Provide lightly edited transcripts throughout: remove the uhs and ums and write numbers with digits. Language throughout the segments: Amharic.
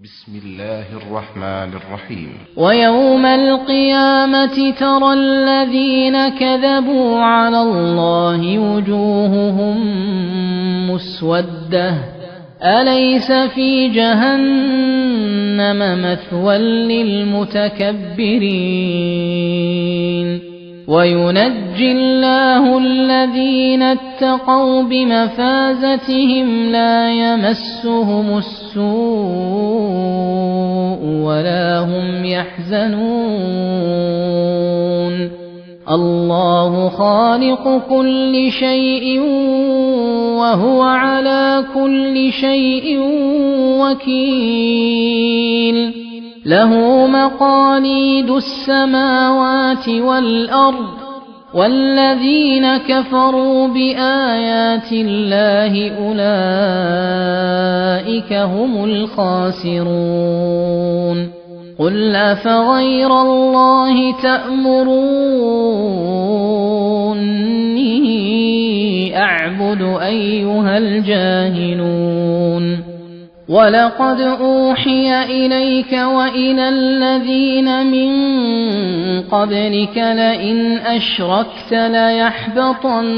بسم الله الرحمن الرحيم. ويوم القيامة ترى الذين كذبوا على الله وجوههم مسودة أليس في جهنم مثوى للمتكبرين وينجي الله الذين اتقوا بمفازتهم لا يمسهم السوء ولا هم يحزنون الله خالق كل شيء وهو على كل شيء وكيل له مقاليد السماوات والأرض والذين كفروا بآيات الله أولئك هم الخاسرون قل أفغير الله تأمروني أعبد أيها الجاهلون ولقد أوحي إليك وإلى الذين من قبلك لئن أشركت ليحبطن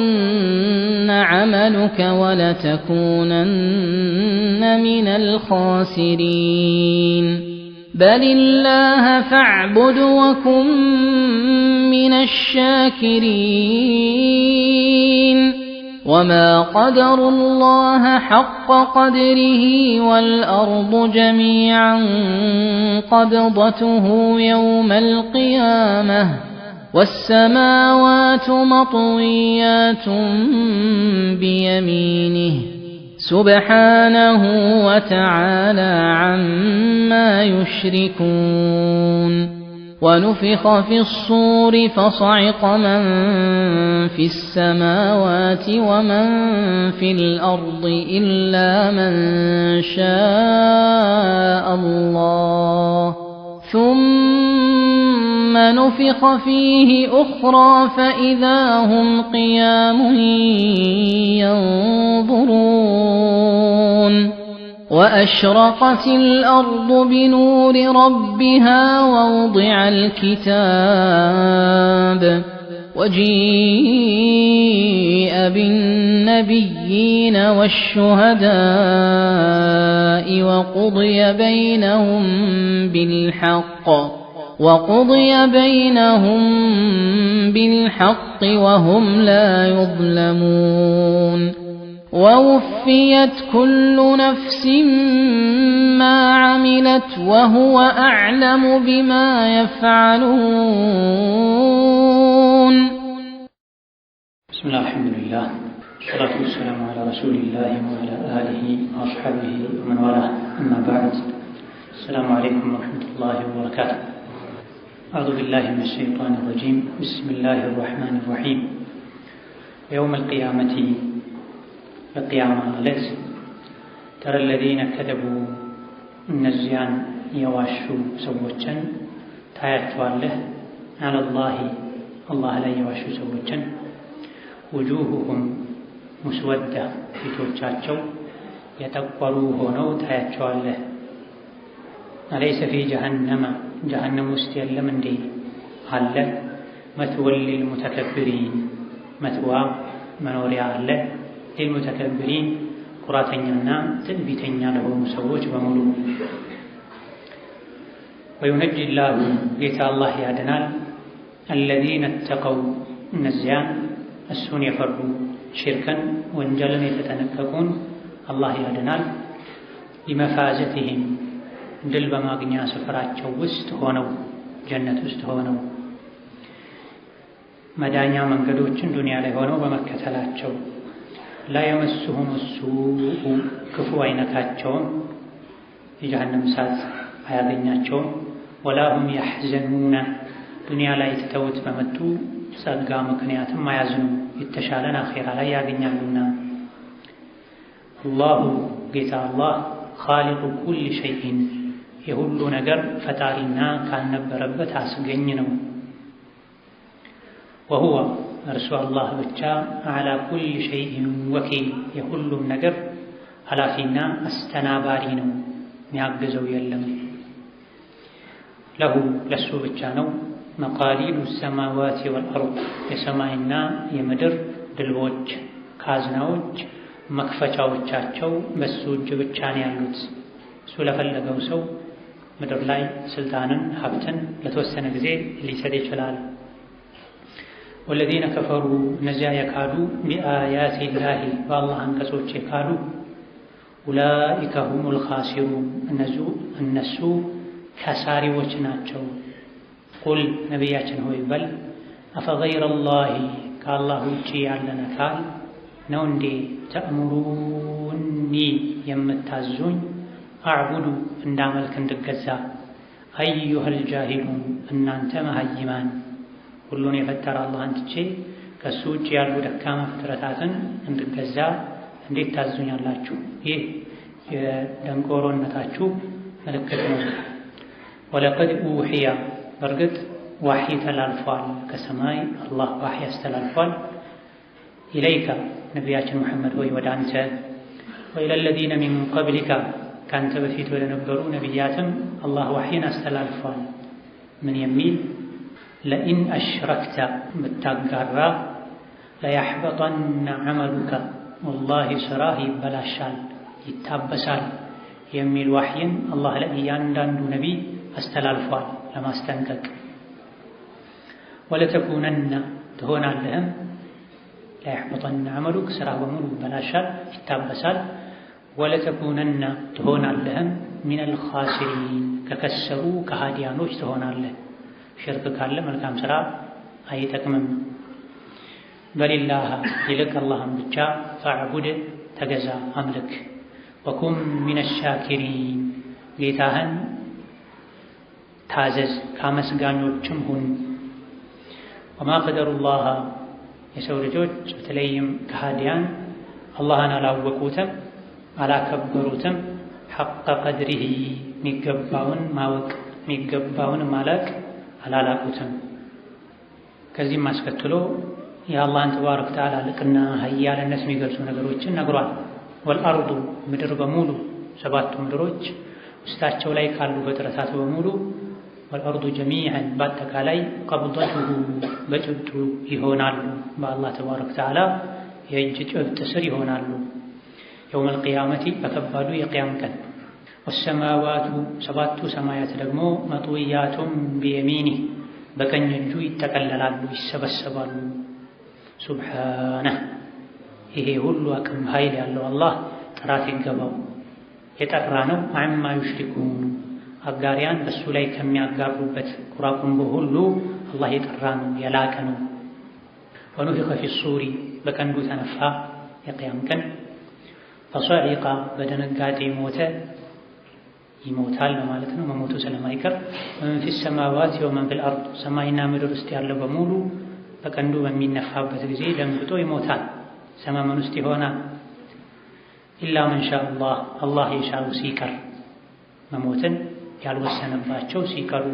عملك ولتكونن من الخاسرين بل الله فاعبد وكن من الشاكرين وما قدروا الله حق قدره والأرض جميعا قبضته يوم القيامة والسماوات مطويات بيمينه سبحانه وتعالى عما يشركون ونفخ في الصور فصعق من في السماوات ومن في الأرض إلا من شاء الله ثم نفخ فيه أخرى فإذا هم قيام ينظرون وأشرقت الأرض بنور ربها ووضع الكتاب وجيء بالنبيين والشهداء وقضي بينهم بالحق وهم لا يظلمون ووفيت كل نفس ما عملت وهو أعلم بما يفعلون. بسم الله الحمد لله والصلاة والسلام على رسول الله وعلى آله وأصحابه ومن والاه أما بعد السلام عليكم ورحمة الله وبركاته. أعوذ بالله من الشيطان الرجيم بسم الله الرحمن الرحيم. يوم القيامة በቂያማ ዕለት ተረ الذين كذبوا እነዚያን የዋሹ ሰዎችን ታያቸዋለህ على الله አላህ ላይ የዋሹ ሰዎችን وجوههم مسودة ፊቶቻቸው የጠቆሩ ሆነው ታያቸዋለህ أليس في جهنم ውስጥ የለም እንዴ አለ مثوى للمتكبرين مثوى መኖሪያ አለ للمتكبرين قراتنا تنبيتنا لهم سووج بمولو وينجي الله قيتا الله يعدنال الذين اتقوا النزيان السون يفروا شركا وانجلا يتتنككون الله يعدنال لمفازتهم دل بماغنيا سفراتشو وست هونو جنة وست هونو مدانيا منقدوچن دنيا لي هونو بمكتلاتشو لا يمسهم السوء كفو عينكاتشون የጀሃነም እሳት አያገኛቸውም ولا هم يحزنون ዱንያ ላይ ተተውት በመጡ ጸጋ ምክንያትም አያዝኑ የተሻለን አኺራ ላይ ያገኛሉና الله ጌታ አላህ خالق كل شيء የሁሉ ነገር ፈጣሪና ካልነበረበት አስገኝ ነው وهو እርሱ አላህ ብቻ على كل شيء وكيل የሁሉም ነገር ኃላፊና አስተናባሪ ነው የሚያግዘው የለም። ለሁ ለሱ ብቻ ነው መቃሊዱ ሰማዋት ወልአርድ የሰማይና የምድር ድልቦች ካዝናዎች መክፈቻዎቻቸው በሱ እጅ ብቻ ነው ያሉት። እሱ ለፈለገው ሰው ምድር ላይ ስልጣንን ሀብትን ለተወሰነ ጊዜ ሊሰጥ ይችላል። ወለዚነ ከፈሩ እነዚያ የካዱ ቢአያቲላሂ በአላህ አንቀጾች የካዱ ኡላኢከ ሁሙል ኻሲሩን እነሱ ከሳሪዎች ናቸው። ቁል ነቢያችን ሆይ በል አፈገይረላሂ ከአላህ ውጪ ያለን አካል ነው እንዴ ተእሙሩኒ የምታዙኝ አዕቡዱ እንዳመልክ እንድገዛ አዩሀል ጃሂሉን እናንተ መሀይማን ሁሉን የፈጠረ አላህን ትቼ ከሱ ውጭ ያሉ ደካማ ፍጥረታትን እንድገዛ እንዴት ታዙኛላችሁ? ይህ የደንቆሮነታችሁ ምልክት ነው። ወለቀድ ኡሕያ በእርግጥ ዋሒ ተላልፏል፣ ከሰማይ አላህ ዋሒ ያስተላልፏል። ኢለይከ ነቢያችን ሙሐመድ ሆይ ወደ አንተ ወኢለለዚነ ሚን ቀብሊካ ከአንተ በፊት ወደ ነበሩ ነቢያትም አላህ ዋሒን አስተላልፏል። ምን የሚል ለኢን አሽረክተ ብታጋራ ለያሕበጠነ ዐመሉከ ወላሂ ስራህ ይበላሻል ይታበሳል የሚል ዋሕይን አላህ ለእያንዳንዱ ነቢይ አስተላልፏል ለማስጠንቀቅ። ወለተኩነነ ትሆናለህም ለያሕበጠነ ዐመሉክ ስራህ በሙሉ ይበላሻል ይታበሳል። ወለተኩነነ ትሆናለህም ሚነል ኻሲሪን ከከሰሩ ከሃዲያኖች ትሆናለህ። ሽርክ ካለ መልካም ስራ አይጠቅምም። በሊላህ ይልቅ አላህን ብቻ ፈዕቡድ ተገዛ አምልክ። ወኩን ሚነ ሻኪሪን ጌታህን ታዘዝ ከአመስጋኞችም ሁን። ወማ ቀደሩላህ የሰው ልጆች በተለይም ከሃዲያን አላህን አላወቁትም አላከበሩትም። ሐቀ ቀድሪሂ የሚገባውን ማወቅ የሚገባውን ማለቅ አላላቁትም። ከዚህም አስከትሎ የአላህን ተባረከ ወተዓላ ልቅና ኃያልነት የሚገልጹ ነገሮችን ነግሯል። ወልአርዱ ምድር በሙሉ ሰባቱ ምድሮች ውስጣቸው ላይ ካሉ ፍጥረታት በሙሉ ወልአርዱ ጀሚዐን በአጠቃላይ ቀብደቱሁ በጭብጡ ይሆናሉ፣ በአላህ ተባረከ ወተዓላ የእጅ ጭብጥ ስር ይሆናሉ። የውመል ቂያመቲ በከባዱ የቅያም ቀን። ወሰማዋቱ ሰባቱ ሰማያት ደግሞ መጥውያቱም ቢየሚኒህ በቀኝ እጁ ይጠቀለላሉ ይሰበሰባሉ። ሱብሓነህ ይሄ ሁሉ አቅም ኃይል ያለው አላህ ጥራት ይገባው የጠራ ነው። አማ ዩሽሪኩን አጋሪያን በሱ ላይ ከሚያጋሩበት ቁራቁንቦ ሁሉ አላህ የጠራ ነው የላቀ ነው። ወኑፊኸ ፊሱሪ በቀንዱ ተነፋ የቅያም ቀን። ፈሰዒቀ በድንጋጤ ሞተ ይሞታል ማለት ነው መሞቱ ስለማይቀር። ወመን ፊ ሰማዋት ወመን ፊል አርድ ሰማይና ምድር ውስጥ ያለው በሙሉ በቀንዱ በሚነፋበት ጊዜ ደንግጦ ይሞታል፣ ሰመመን ውስጥ ይሆናል። ኢላ መን ሻ አላህ አላህ የሻው ሲቀር መሞትን ያልወሰነባቸው ሲቀሩ።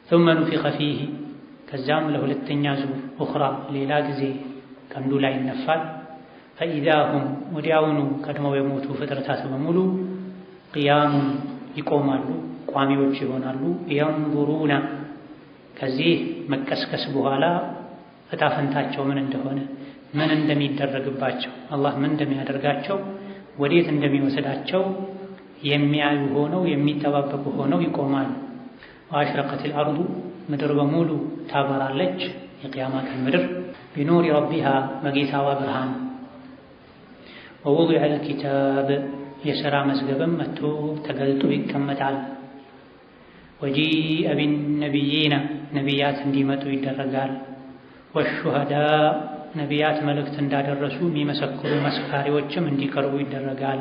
ثم نفخ فيه ከዛም ለሁለተኛ ዙር ኡኽራ ሌላ ጊዜ ቀንዱ ላይ ይነፋል። فإذا هم ወዲያውኑ ቀድመው የሞቱ ፍጥረታት በሙሉ ቅያሙን ይቆማሉ ቋሚዎች ይሆናሉ። የንዙሩና ከዚህ መቀስቀስ በኋላ እጣ ፈንታቸው ምን እንደሆነ ምን እንደሚደረግባቸው አላህ ምን እንደሚያደርጋቸው ወዴት እንደሚወስዳቸው የሚያዩ ሆነው የሚጠባበቁ ሆነው ይቆማሉ። ወአሽረቀቲል አርዱ ምድር በሙሉ ታበራለች የቅያማ ቀን ምድር ቢኑሪ ረቢሃ በጌታዋ ብርሃን። ወውዲዐል ኪታብ የሥራ መዝገብም መጥቶ ተገልጦ ይቀመጣል። ወጂአ ቢነቢይና ነቢያት እንዲመጡ ይደረጋል። ወሹሃዳ ነቢያት መልእክት እንዳደረሱ የሚመሰክሩ መስካሪዎችም እንዲቀርቡ ይደረጋል።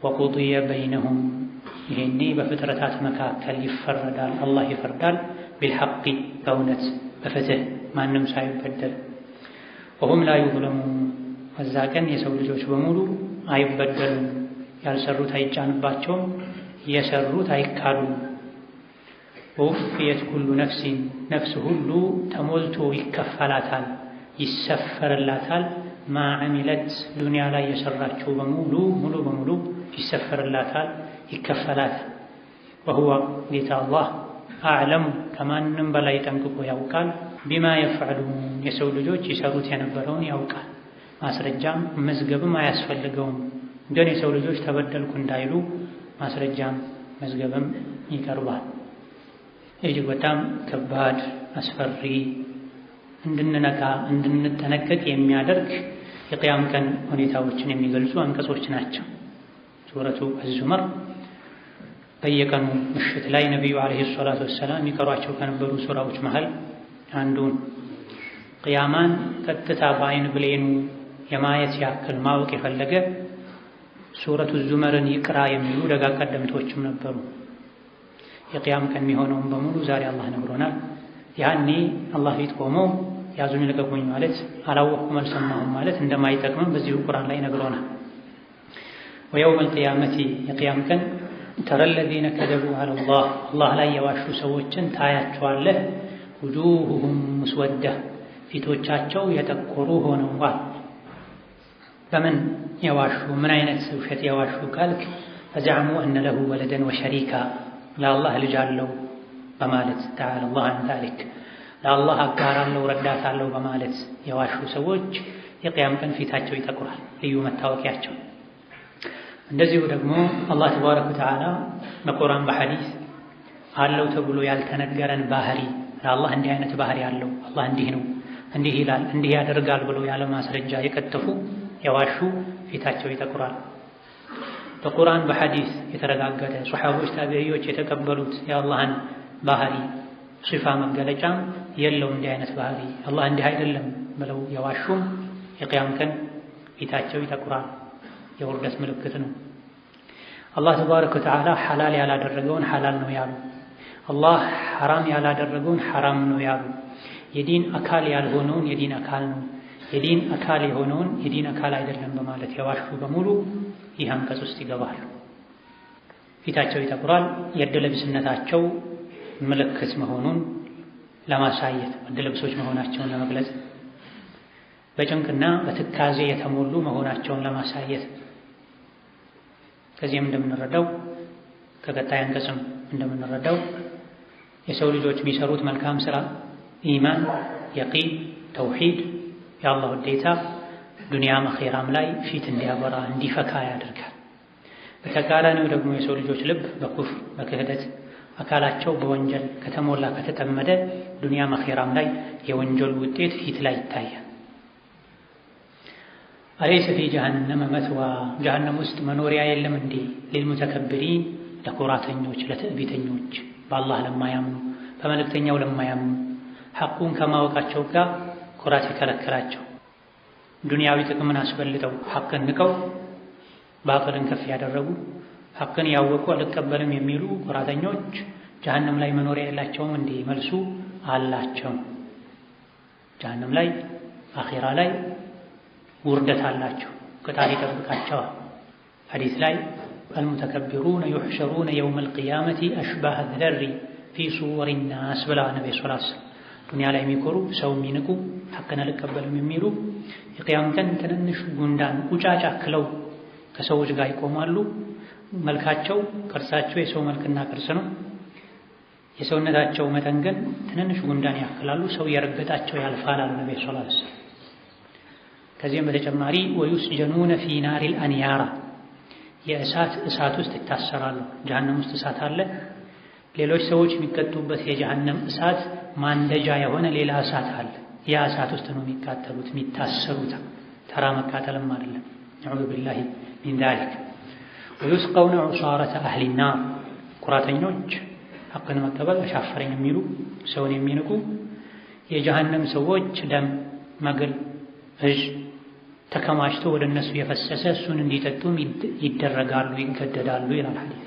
ወቁድየ በይነሁም ይሄኔ በፍጥረታት መካከል ይፈረዳል አላህ ይፈርዳል። ቢልሐቂ በእውነት በፍትህ ማንም ሳይበደል። ወሁም ላ ዩዝለሙን በዛ ቀን የሰው ልጆች በሙሉ አይበደሉም። ያልሰሩት አይጫንባቸውም፣ የሰሩት አይካዱም። ወውፍየት ኩሉ ነፍሲን ነፍስ ሁሉ ተሞልቶ ይከፈላታል ይሰፈርላታል። ማ ዐሚለት ዱንያ ላይ የሰራችው በሙሉ ሙሉ በሙሉ ይሰፈርላታል ይከፈላል። ወሁወ ጌታ አላህ አዕለሙ ከማንም በላይ ጠንቅቆ ያውቃል። ቢማ የፍዐሉን የሰው ልጆች ይሰሩት የነበረውን ያውቃል። ማስረጃም መዝገብም አያስፈልገውም። ግን የሰው ልጆች ተበደልኩ እንዳይሉ ማስረጃም መዝገብም ይቀርባል። እጅግ በጣም ከባድ አስፈሪ እንድንነቃ እንድንጠነቀቅ የሚያደርግ የቅያም ቀን ሁኔታዎችን የሚገልጹ አንቀጾች ናቸው። ሱረቱ አዝ-ዙመር በየቀኑ ምሽት ላይ ነቢዩ ዓለይሂ ሰላቱ ወሰላም ይቀሯቸው ከነበሩ ሱራዎች መሃል አንዱን ቅያማን ቀጥታ በአይን ብሌኑ የማየት ያክል ማወቅ የፈለገ ሱረቱ ዙመርን ይቅራ የሚሉ ደጋግ ቀደምቶችም ነበሩ። የቅያም ቀን የሚሆነውን በሙሉ ዛሬ አላህ ነግሮናል። ያኔ አላህ ፊት ቆሞ ያዙኝ ልቀቁኝ ማለት አላወቅኩም አልሰማሁም ማለት እንደማይጠቅምም በዚሁ ቁርአን ላይ ነግሮናል። ወየውመል ቂያመቲ የቅያም ቀን ተረ ለዚነ ከዘቡ ዐለላህ አላህ ላይ የዋሹ ሰዎችን ታያቸዋለህ። ውጁሁሁም ሙስወዳ ፊቶቻቸው የጠቆሩ ሆነዋል። በምን የዋሹ ምን አይነት ውሸት የዋሹ ካልክ ፈዘዐሙ አነ ለሁ ወለደን ወሸሪካ ለአላህ ልጅ አለው በማለት ተዓላ አላህ አን ዛሊክ ለአላህ አጋር አለው ረዳት አለው በማለት የዋሹ ሰዎች የቅያም ቀን ፊታቸው ይጠቁራል፣ ልዩ መታወቂያቸው። እንደዚሁ ደግሞ አላህ ተባረከ ወተዓላ በቁርአን በሐዲስ አለው ተብሎ ያልተነገረን ባህሪ ለአላህ እንዲህ አይነት ባህሪ አለው አላህ እንዲህ ነው እንዲህ ይላል እንዲህ ያደርጋል ብሎ ያለ ማስረጃ የቀጠፉ የዋሹ ፊታቸው ይጠቁራል። በቁርአን በሐዲስ የተረጋገጠ ሱሐቦች ታቢዒዎች የተቀበሉት የአላህን ባህሪ ሲፋ መገለጫም የለው እንዲህ አይነት ባህሪ አላህ እንዲህ አይደለም ብለው የዋሹም የቅያም ቀን ፊታቸው ይጠቁራል። የውርደት ምልክት ነው። አላህ ተባረከ ወተዓላ ሐላል ያላደረገውን ሐላል ነው ያሉ፣ አላህ ሐራም ያላደረገውን ሐራም ነው ያሉ፣ የዲን አካል ያልሆነውን የዲን አካል ነው፣ የዲን አካል የሆነውን የዲን አካል አይደለም በማለት የዋሹ በሙሉ ይህ አንቀጽ ውስጥ ይገባሉ። ፊታቸው ይጠቁራል። የዕድለቢስነታቸው ምልክት መሆኑን ለማሳየት ዕድለቢሶች መሆናቸውን ለመግለጽ በጭንቅና በትካዜ የተሞሉ መሆናቸውን ለማሳየት ከዚህም እንደምንረዳው ከቀጣይ አንቀጽም እንደምንረዳው የሰው ልጆች የሚሰሩት መልካም ስራ ኢማን፣ የቂን፣ ተውሂድ የአላህ ውዴታ ዱንያም አኼራም ላይ ፊት እንዲያበራ እንዲፈካ ያደርጋል። በተቃራኒው ደግሞ የሰው ልጆች ልብ በኩፍር በክህደት አካላቸው በወንጀል ከተሞላ ከተጠመደ ዱንያም አኼራም ላይ የወንጀል ውጤት ፊት ላይ ይታያል። አለይሰ ፊ ጀሀነመ መትዋ ጀሀነም ውስጥ መኖሪያ የለም እንዴ? ሊልሙተከብሪን ለኩራተኞች ለትዕቢተኞች በአላህ ለማያምኑ በመልእክተኛው ለማያምኑ ሐቁን ከማወቃቸው ጋር ኩራት የከለከላቸው ዱንያዊ ጥቅምን አስበልጠው ሐቅን ንቀው ባጥልን ከፍ ያደረጉ ሐቅን ያወቁ አልቀበልም የሚሉ ኩራተኞች ጀሀነም ላይ መኖሪያ የላቸውም እንዴ? መልሱ አላቸው። ጀሀነም ላይ አኺራ ላይ ውርደት አላቸው፣ ቅጣት ይጠብቃቸዋል። ሐዲስ ላይ አልሙተከቢሩነ ዩሕሸሩነ የውመል ቂያመቲ አሽባህ ዘሪ ፊ ሱወሪ ናስ ብላ ነብዩ ሰለላሁ ዐለይሂ ወሰለም ዱንያ ላይ የሚኮሩ ሰው የሚንቁ ሐቅን አልቀበልም የሚሉ የቅያም ቀን ትንንሽ ጉንዳን ቁጫጫ ክለው ከሰዎች ጋር ይቆማሉ። መልካቸው ቅርጻቸው የሰው መልክና ቅርጽ ነው። የሰውነታቸው መጠን ግን ትንንሽ ጉንዳን ያክላሉ። ሰው የረገጣቸው ያልፋል አሉ ነብዩ ሰለላሁ ዐለይሂ ወሰለም። ከዚህም በተጨማሪ ወዩስጀኑነ ፊ ናሪል አንያራ እሳት ውስጥ ይታሰራሉ። ጀሀነም ውስጥ እሳት አለ። ሌሎች ሰዎች የሚቀጡበት የጀሀነም እሳት ማንደጃ የሆነ ሌላ እሳት አለ። ያ እሳት ውስጥ ነው የሚቃጠሉት የሚታሰሩት። ተራ መቃጠልም አይደለም። ነዑዙ ቢላሂ ሚን ዛሊክ። ወዩስቀውነ ዑሳረተ አህሊ ናር ኩራተኞች ሐቅን መቀበል አሻፈረኝ የሚሉ ሰውን የሚንቁ የጀሀነም ሰዎች ደም፣ መግል፣ እዥ ተከማችቶ ወደ እነሱ የፈሰሰ እሱን እንዲጠጡም ይደረጋሉ፣ ይገደዳሉ ይላል ሐዲሱ።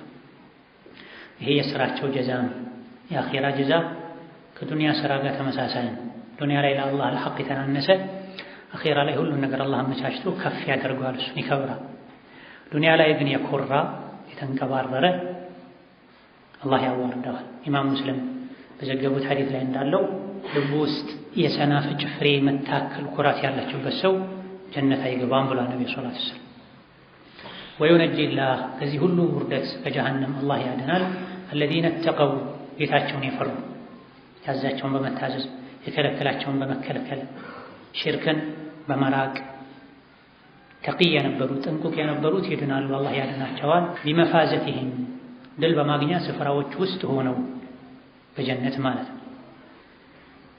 ይሄ የሥራቸው ጀዛ ነው። የአኼራ ጀዛ ከዱንያ ሥራ ጋር ተመሳሳይ ነው። ዱንያ ላይ ለአላህ ለሐቅ የተናነሰ አኼራ ላይ ሁሉን ነገር አላህ አመቻችቶ ከፍ ያደርገዋል፣ እሱን ይከብራል። ዱንያ ላይ ግን የኮራ የተንቀባረረ አላህ ያዋርደዋል። ኢማም ሙስሊም በዘገቡት ሐዲስ ላይ እንዳለው ልቡ ውስጥ የሰናፍጭ ፍሬ መታከል ኩራት ያለችበት ሰው ጀነት አይገባም ብሏል ነብዩ ሰለላሁ ዐለይሂ ወሰለም። ወዩነጂላህ ከዚህ ሁሉ ውርደት ከጀሃነም አላህ ያድናል አለዚነ ተቀው ጌታቸውን የፈሩ ያዛቸውን በመታዘዝ የከለከላቸውን በመከልከል ሽርክን በመራቅ ተቂይ የነበሩ ጥንቁቅ የነበሩት ይድናሉ አላህ ያድናቸዋል ቢመፋዘቲሂም ድል በማግኛ ስፍራዎች ውስጥ ሆነው በጀነት ማለት ነው።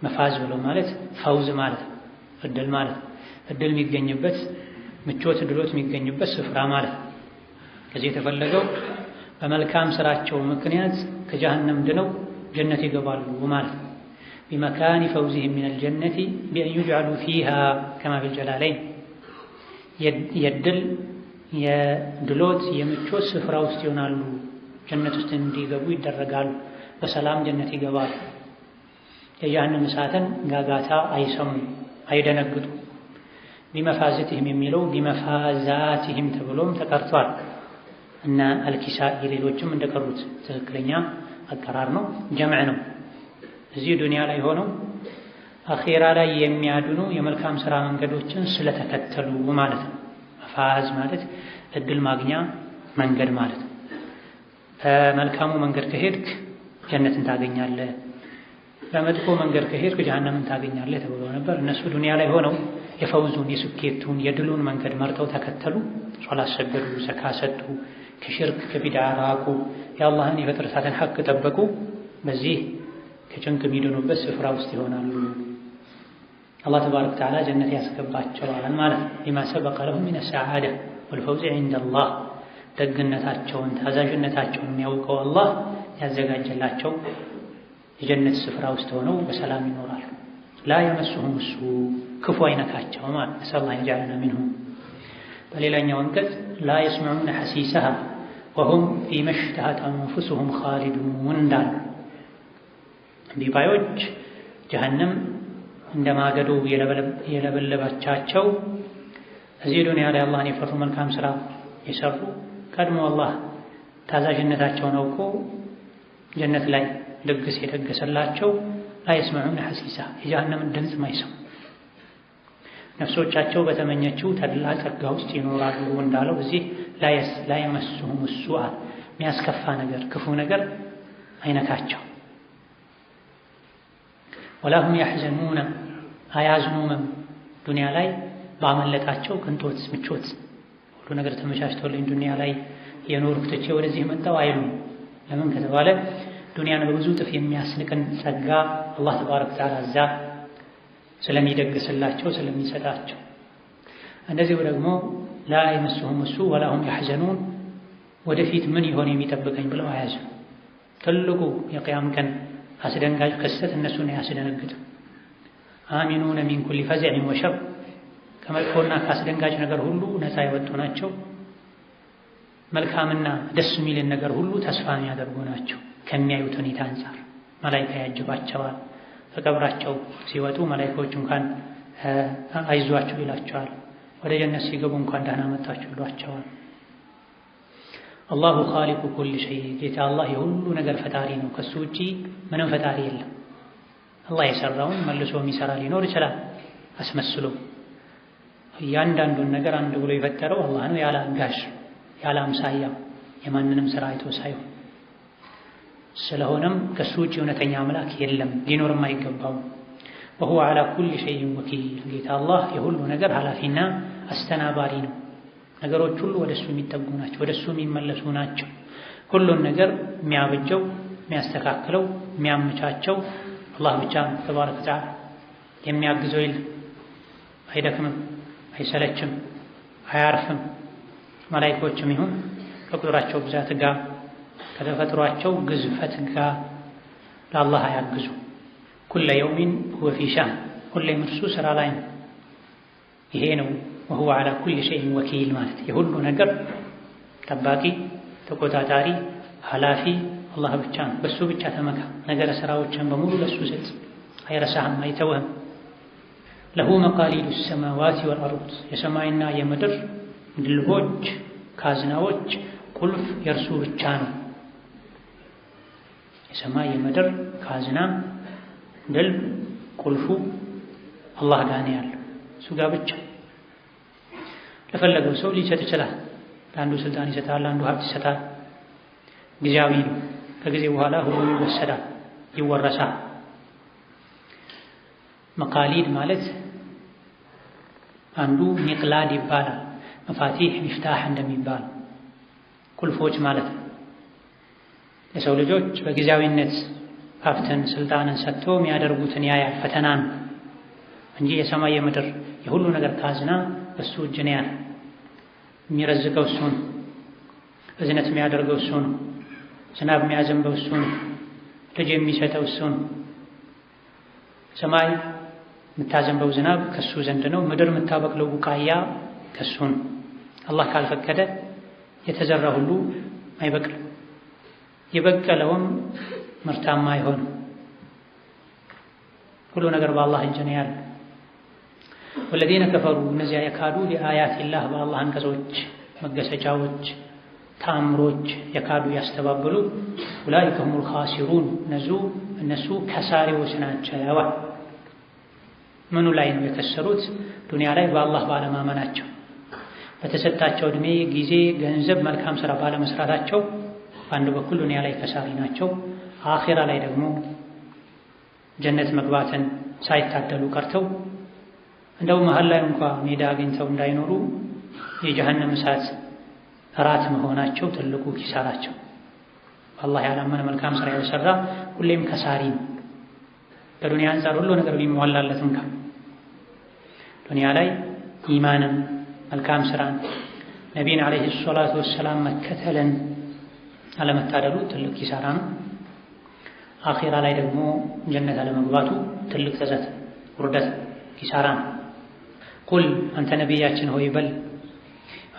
መፋዝ ብሎ ማለት ፈውዝ ማለት ነው። እድል ማለት ነው። እድል የሚገኝበት ምቾት ድሎት የሚገኝበት ስፍራ ማለት ነው። ከዚህ የተፈለገው በመልካም ስራቸው ምክንያት ከጀሃነም ድነው ጀነት ይገባሉ ማለት ነው። ቢመካኒ ፈውዚሂም ሚነል ጀነቲ ቢአን ዩጅዐሉ ፊሃ ከማ ፊል ጀላለይን የድል የድሎት የምቾት ስፍራ ውስጥ ይሆናሉ። ጀነት ውስጥ እንዲገቡ ይደረጋሉ። በሰላም ጀነት ይገባሉ። የጀሃነም እሳትን ጋጋታ አይሰሙም፣ አይደነግጡ። ቢመፋዘቲሂም የሚለው ቢመፋዛቲሂም ተብሎም ተቀርቷል እና አልኪሳኢ ሌሎችም እንደቀሩት ትክክለኛ አቀራር ነው፣ ጀምዕ ነው። እዚህ ዱንያ ላይ ሆነው አኼራ ላይ የሚያድኑ የመልካም ሥራ መንገዶችን ስለተከተሉ ማለት ነው። መፋዝ ማለት እድል ማግኛ መንገድ ማለት ነው። በመልካሙ መንገድ ከሄድክ ጀነትን ታገኛለህ፣ በመጥፎ መንገድ ከሄድክ ጀሃነምን ታገኛለህ ተብሎ ነበር። እነሱ ዱንያ ላይ ሆነው የፈውዙን የስኬቱን የድሉን መንገድ መርጠው ተከተሉ። ሶላት ሰገዱ፣ ዘካ ሰጡ፣ ከሽርክ ከቢድዓ ራቁ፣ የአላህን የፍጥረታትን ሐቅ ጠበቁ። በዚህ ከጭንቅ የሚድኑበት ስፍራ ውስጥ ይሆናሉ። አላህ ተባረከ ወተዓላ ጀነት ያስገባቸዋል ማለት ነው። ሊማ ሰበቀ ለሁም ሚነ ሰዓዳ ወልፈውዝ ዒንደላህ ደግነታቸውን ታዛዥነታቸውን የሚያውቀው አላህ ያዘጋጀላቸው የጀነት ስፍራ ውስጥ ሆነው በሰላም ይኖራሉ። ላ የመሱሁም ሱ ክፉ አይነካቸው ማለት ነስአሉላህ አን የጀዐለና ሚንሁም። በሌላኛው አንቀጽ ላ የስመዑነ ሐሲሰሃ ወሁም ፊማ ሽተሀት አንፉሱሁም ኻሊዱን እንዳሉ ቢባዮች ጀሃነም እንደ ማገዶ የለበለባቻቸው እዚህ ዱንያ ላይ አላህን የፈሩ መልካም ሥራ የሰሩ ቀድሞ አላህ ታዛዥነታቸውን አውቆ ጀነት ላይ ድግስ የደገሰላቸው ላ የስመዑነ ሐሲሳ የጀሃነምን ድምፅ ማይሰሙ ነፍሶቻቸው በተመኘችው ተድላ ጸጋ ውስጥ ይኖራሉ እንዳለው እዚህ ላ የመሱሁም ሱአ የሚያስከፋ ነገር ክፉ ነገር አይነካቸው። ወላሁም ያሕዘኑነ አያዝኑምም ዱንያ ላይ ባመለጣቸው ቅንጦት ምቾት ሁሉ ነገር ተመቻችቶልኝ ዱንያ ላይ የኖርኩ ትቼ ወደዚህ መጣሁ አይሉም። ለምን ከተባለ ዱንያን በብዙ እጥፍ የሚያስንቅን ጸጋ አላህ ተባረከ ወተዓላ እዛ ስለሚደግስላቸው ስለሚሰጣቸው። እንደዚሁ ደግሞ ላ የመሱሁም ሱ ወላሁም ያሕዘኑን ወደፊት ምን ይሆን የሚጠብቀኝ ብለው አያዝኑ። ትልቁ የቅያም ቀን አስደንጋጭ ክስተት እነሱን አያስደነግጥም። አሚኑነ ሚን ኩሊ ፈዝዕን ወሸር ከመጥፎና ከአስደንጋጭ ነገር ሁሉ ነፃ የወጡ ናቸው። መልካምና ደስ የሚልን ነገር ሁሉ ተስፋ የሚያደርጉ ናቸው። ከሚያዩት ሁኔታ አንጻር መላኢካ ያጅባቸዋል። ከቀብራቸው ሲወጡ መላኢካዎች እንኳን አይዟቸው ይላቸዋል። ወደ ጀነት ሲገቡ እንኳን ደህና መጣችሁ ይሏቸዋል። አላሁ ኻሊቁ ኩሊ ሸይ ጌታ አላህ የሁሉ ነገር ፈጣሪ ነው። ከሱ ውጪ ምንም ፈጣሪ የለም። አላህ የሰራውን መልሶ የሚሰራ ሊኖር ይችላል አስመስሎ። እያንዳንዱን ነገር አንድ ብሎ የፈጠረው አላህ ነው፣ ያለ አጋዥ ያለ አምሳያ የማንንም ስራ አይቶ ሳይሆን። ስለሆነም ከሱ ውጪ እውነተኛ አምላክ የለም፣ ሊኖርም አይገባውም። ወሁወ ዐላ ኩሊ ሸይን ወኪል ጌታ አላህ የሁሉ ነገር ኃላፊና አስተናባሪ ነው። ነገሮች ሁሉ ወደሱ የሚጠጉ ናቸው፣ ወደሱ የሚመለሱ ናቸው። ሁሉን ነገር የሚያበጀው የሚያስተካክለው የሚያመቻቸው አላህ ብቻ ነው ተባረከ ወተዓላ። የሚያግዘው የለም። አይደክምም፣ አይሰለችም፣ አያርፍም። መላኢኮችም ይሁን ከቁጥራቸው ብዛት ጋር ከተፈጥሯቸው ግዝፈት ጋር ለአላህ አያግዙ። ኩለ የውሚን ሁወ ፊ ሻን ሁሌም እርሱ ስራ ላይ ነው። ይሄ ነው ወሁወ ዐላ ኩሊ ሸይን ወኪል ማለት የሁሉ ነገር ጠባቂ ተቆጣጣሪ ኃላፊ አላህ ብቻ ነው። በሱ ብቻ ተመካ። ነገረ ስራዎችን በሙሉ ለሱ ስጥ። አይረሳህም፣ አይተውህም። ለሁ መቃሊዱ ሰማዋት ወልአርድ የሰማይና የምድር ድልቦች ካዝናዎች ቁልፍ የእርሱ ብቻ ነው። የሰማይ የምድር ካዝና ድልብ ቁልፉ አላህ ጋር ነው ያለው፣ እሱ ጋር ብቻ። ለፈለገው ሰው ሊሰጥ ይችላል። ለአንዱ ስልጣን ይሰጣል፣ ለአንዱ ሀብት ይሰጣል። ጊዜያዊ ነው። ከጊዜ በኋላ ሁሉም ይወሰዳል፣ ይወረሳል። መቃሊድ ማለት አንዱ ሚቅላድ ይባላል። መፋቲህ ሚፍታህ እንደሚባል ቁልፎች ማለት ነው። የሰው ልጆች በጊዜያዊነት ሀብትን ስልጣንን ሰጥቶ የሚያደርጉትን ያያል፣ ፈተና ነው እንጂ የሰማይ የምድር የሁሉ ነገር ካዝና በሱ እጅ ነው ያለ። የሚረዝቀው እሱ ነው። እዝነት የሚያደርገው እሱ ነው። ዝናብ የሚያዘንበው እሱ ነው። ልጅ የሚሰጠው እሱ ነው። ሰማይ የምታዘንበው ዝናብ ከሱ ዘንድ ነው። ምድር የምታበቅለው ቡቃያ ከሱ ነው። አላህ ካልፈቀደ የተዘራ ሁሉ አይበቅልም። የበቀለውም ምርታማ አይሆንም። ሁሉ ነገር በአላህ እጅ ነው ያለ። ወለዚነ ከፈሩ እነዚያ የካዱ ሊአያቲላህ በአላህ አንቀጾች፣ መገሰጫዎች፣ ተአምሮች የካዱ ያስተባበሉ ኡላኢከ ሁሙል ኻሲሩን እነሱ ከሳሪዎች ናቸው። ምኑ ላይ ነው የከሰሩት? ዱንያ ላይ በአላህ ባለማመናቸው፣ በተሰጣቸው ዕድሜ፣ ጊዜ፣ ገንዘብ መልካም ሥራ ባለመስራታቸው በአንድ በኩል ዱንያ ላይ ከሳሪ ናቸው። አኺራ ላይ ደግሞ ጀነት መግባትን ሳይታደሉ ቀርተው እንደው መሃል ላይ እንኳ ሜዳ አግኝተው እንዳይኖሩ የጀሃነም እሳት እራት መሆናቸው ትልቁ ኪሳራቸው። አላህ ያላመነ መልካም ሥራ ያልሰራ ሁሌም ከሳሪ ነው። በዱንያ አንፃር ሁሉ ነገር ቢሟላለት እንኳ ዱንያ ላይ ኢማንን፣ መልካም ሥራን፣ ነቢይን ዓለይሂ ሰላቱ ወሰላም መከተልን አለመታደሉ ትልቅ ኪሳራ ነው። አኺራ ላይ ደግሞ ጀነት አለመግባቱ ትልቅ ጸጸት፣ ውርደት፣ ኪሳራ ነው። ቁል አንተ ነቢያችን ሆይ በል፣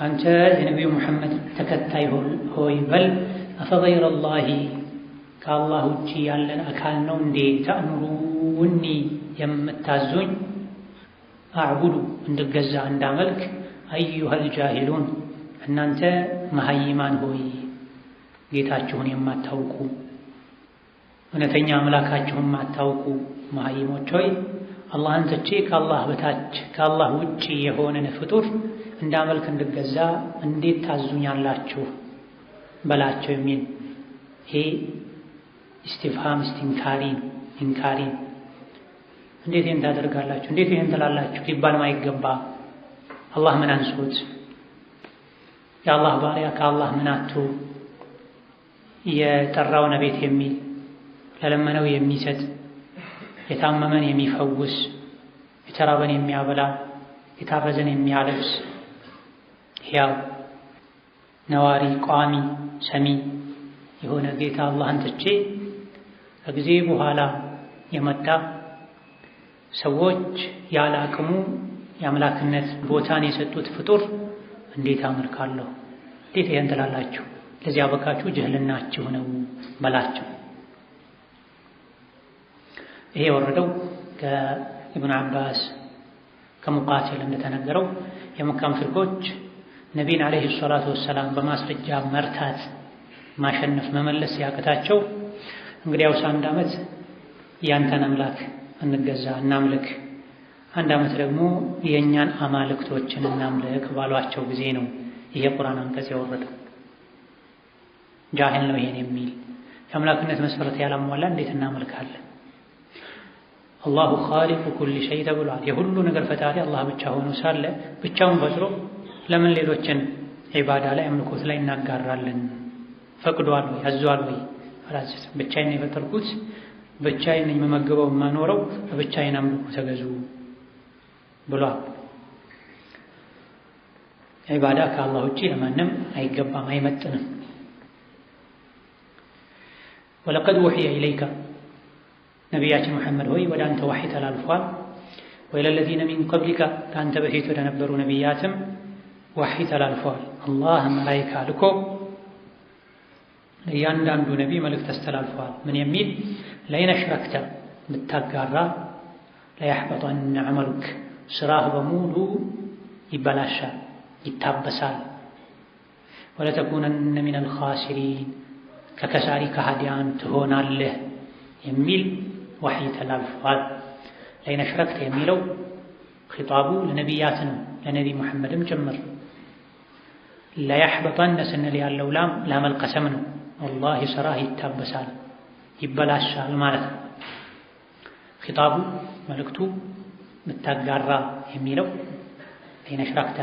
አንተ የነቢዩ ሙሐመድ ተከታይ ሆይ በል፣ አፈገይረላሂ ከአላህ ውጪ ያለን አካል ነው እንዴ ተእምሩኒ የምታዙኝ አዕቡዱ እንድገዛ እንዳመልክ አዩሃል ጃሂሉን እናንተ መሃይማን ሆይ ጌታችሁን የማታውቁ እውነተኛ አምላካችሁን የማታውቁ መሃይሞች ሆይ አላህን ትቼ ከአላህ በታች ከአላህ ውጪ የሆነን ፍጡር እንዳመልክ እንድገዛ እንዴት ታዙኛላችሁ በላቸው የሚል ይሄ ኢስቲፍሃም ኢንካሪ እንዴት ይህን ታደርጋላችሁ፣ እንዴት ይህን ትላላችሁ ሊባል ማይገባ አላህ ምን አንሶት፣ የአላህ ባሪያ ከአላህ ምን አቶ፣ የጠራውን ቤት የሚል ለለመነው የሚሰጥ፣ የታመመን የሚፈውስ፣ የተራበን የሚያበላ፣ የታረዘን የሚያለብስ፣ ሕያው ነዋሪ ቋሚ ሰሚ የሆነ ጌታ አላህን ትቼ ከጊዜ በኋላ የመጣ ሰዎች ያለ አቅሙ የአምላክነት ቦታን የሰጡት ፍጡር እንዴት አመልካለሁ? እንዴት ይሄን ትላላችሁ? ለዚህ አበቃችሁ ጅህልናችሁ ነው በላቸው። ይሄ የወረደው ከኢብኑ አባስ ከሙቃቲል እንደተነገረው የመካ ሙሽሪኮች ነቢይን ዓለይሂ ሰላቱ ወሰላም በማስረጃ መርታት ማሸነፍ መመለስ ያቅታቸው እንግዲያውስ አንድ ዓመት ያንተን አምላክ እንገዛ እናምልክ፣ አንድ ዓመት ደግሞ የእኛን አማልክቶችን እናምልክ ባሏቸው ጊዜ ነው ይሄ ቁርአን አንቀጽ የወረደው። ጃሂል ነው ይሄን የሚል የአምላክነት መስፈርት ያላሟላ እንዴት እናመልካለን? አላሁ ኻሊቁ ኩሊ ሸይ ተብሏል። የሁሉ ነገር ፈጣሪ አላህ ብቻ ሆኖ ሳለ ብቻውን ፈጥሮ ለምን ሌሎችን ዒባዳ ላይ አምልኮት ላይ እናጋራለን? ፈቅዷል ወይ አዟል ወይ? አላዘዘም። ብቻዬን ነው የፈጠርኩት፣ ብቻዬን ነኝ የምመግበው የማኖረው፣ ብቻዬን አምልኩ ተገዙ ብሏል። ዒባዳ ከአላህ ውጪ ለማንም አይገባም አይመጥንም። ወለቀድ ውሒየ ኢለይከ ነቢያችን መሐመድ ሆይ ወደ አንተ ዋሒ ተላልፏል። ወኢለለዚነ ሚን ቀብሊከ ከአንተ በፊት ወደ ነበሩ ነቢያትም ዋሒ ተላልፏል። አላህ መላኢካ ልኮ ለእያንዳንዱ ነቢይ መልእክት አስተላልፈዋል። ምን የሚል? ለኢን አሽረክተ ብታጋራ ለየሕበጠነ ዐመሉክ ስራህ በሙሉ ይበላሻል፣ ይታበሳል። ወለተኩነነ ሚነል ኻሲሪን ከከሳሪ ከሃዲያን ትሆናለህ የሚል ዋሒ ተላልፏል። ለኢን አሽረክተ የሚለው ኺጣቡ ለነቢያት ነው፣ ለነቢ ሙሐመድም ጭምር። ለያህበጠነ ስንል ያለው ላመል ቀሰም ነው። ወላሂ ስራህ ይታበሳል ይበላሻል ማለት ነው። ኺጣቡ መልእክቱ ብታጋራ የሚለው ለይን አሽራክተ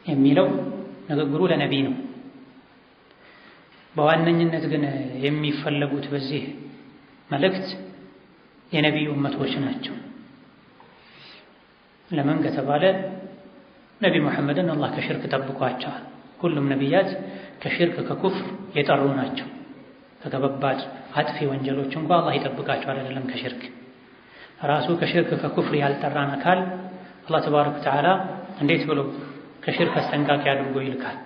የሚለው ንግግሩ ለነቢይ ነው። በዋነኝነት ግን የሚፈለጉት በዚህ መልእክት የነቢዩ ኡመቶች ናቸው። ለምን ከተባለ ነቢ ሙሐመድን አላህ ከሽርክ ጠብቋቸዋል። ሁሉም ነቢያት ከሽርክ ከኩፍር የጠሩ ናቸው። ከከባድ አጥፊ ወንጀሎች እንኳ አላህ ይጠብቃቸዋል አይደለም ከሽርክ። ራሱ ከሽርክ ከኩፍር ያልጠራን አካል አላህ ተባረከ ወተዓላ እንዴት ብሎ ከሽርክ አስጠንቃቂ አድርጎ ይልካል?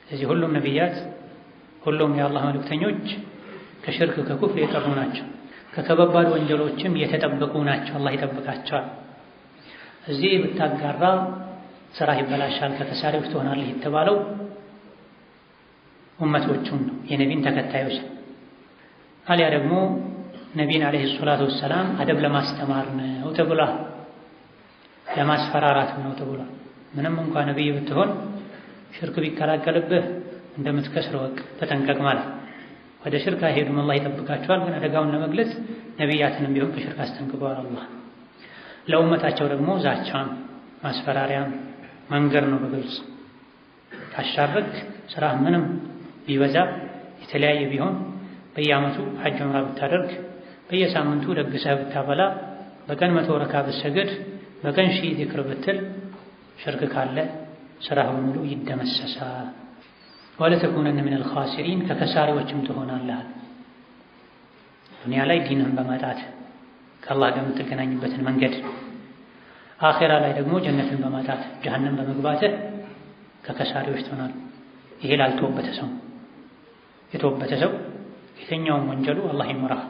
ስለዚህ ሁሉም ነቢያት ሁሉም የአላህ መልእክተኞች ከሽርክ ከኩፍር የጠሩ ናቸው። ከከባድ ወንጀሎችም የተጠበቁ ናቸው። አላህ ይጠብቃቸዋል። እዚህ ብታጋራ ስራ ይበላሻል ከተሳሪዎች ትሆናለህ የተባለው ኡመቶቹን ነው፣ የነቢን ተከታዮች አልያ ደግሞ ነቢን አለይሂ ሰላቱ ወሰላም አደብ ለማስተማር ነው ተብሏል። ለማስፈራራት ነው ተብሏል። ምንም እንኳን ነቢይ ብትሆን ሽርክ ቢቀላቀልብህ እንደምትከስር ወቅ ተጠንቀቅ ማለት። ወደ ሽርክ አይሄዱም፣ አላህ ይጠብቃቸዋል። ግን አደጋውን ለመግለጽ ነቢያትንም ቢሆን ከሽርክ አስጠንቅቀዋል አላህ። ለኡመታቸው ደግሞ ዛቻን ማስፈራሪያን መንገር ነው በግልጽ ካሻረክ ስራህ ምንም ቢበዛ የተለያየ ቢሆን በየዓመቱ ሐጅ ዑምራ ብታደርግ በየሳምንቱ ደግሰህ ብታበላ በቀን 100 ረካ ብትሰግድ በቀን 1000 ዚክር ብትል ሽርክ ካለ ስራህ በሙሉ ይደመሰሳል። ወለተኩነነ ሚነል ኻሲሪን ከከሳሪዎችም ትሆናለህ። ዱንያ ላይ ዲንህን በማጣት ከአላህ ጋር የምትገናኝበትን መንገድ፣ አኺራ ላይ ደግሞ ጀነትን በማጣት ጀሀነም በመግባትህ ከከሳሪዎች ትሆናለህ። ይሄ ላልተወበተ ሰው የተወበተ ሰው የትኛውም ወንጀሉ አላህ ይምራህ።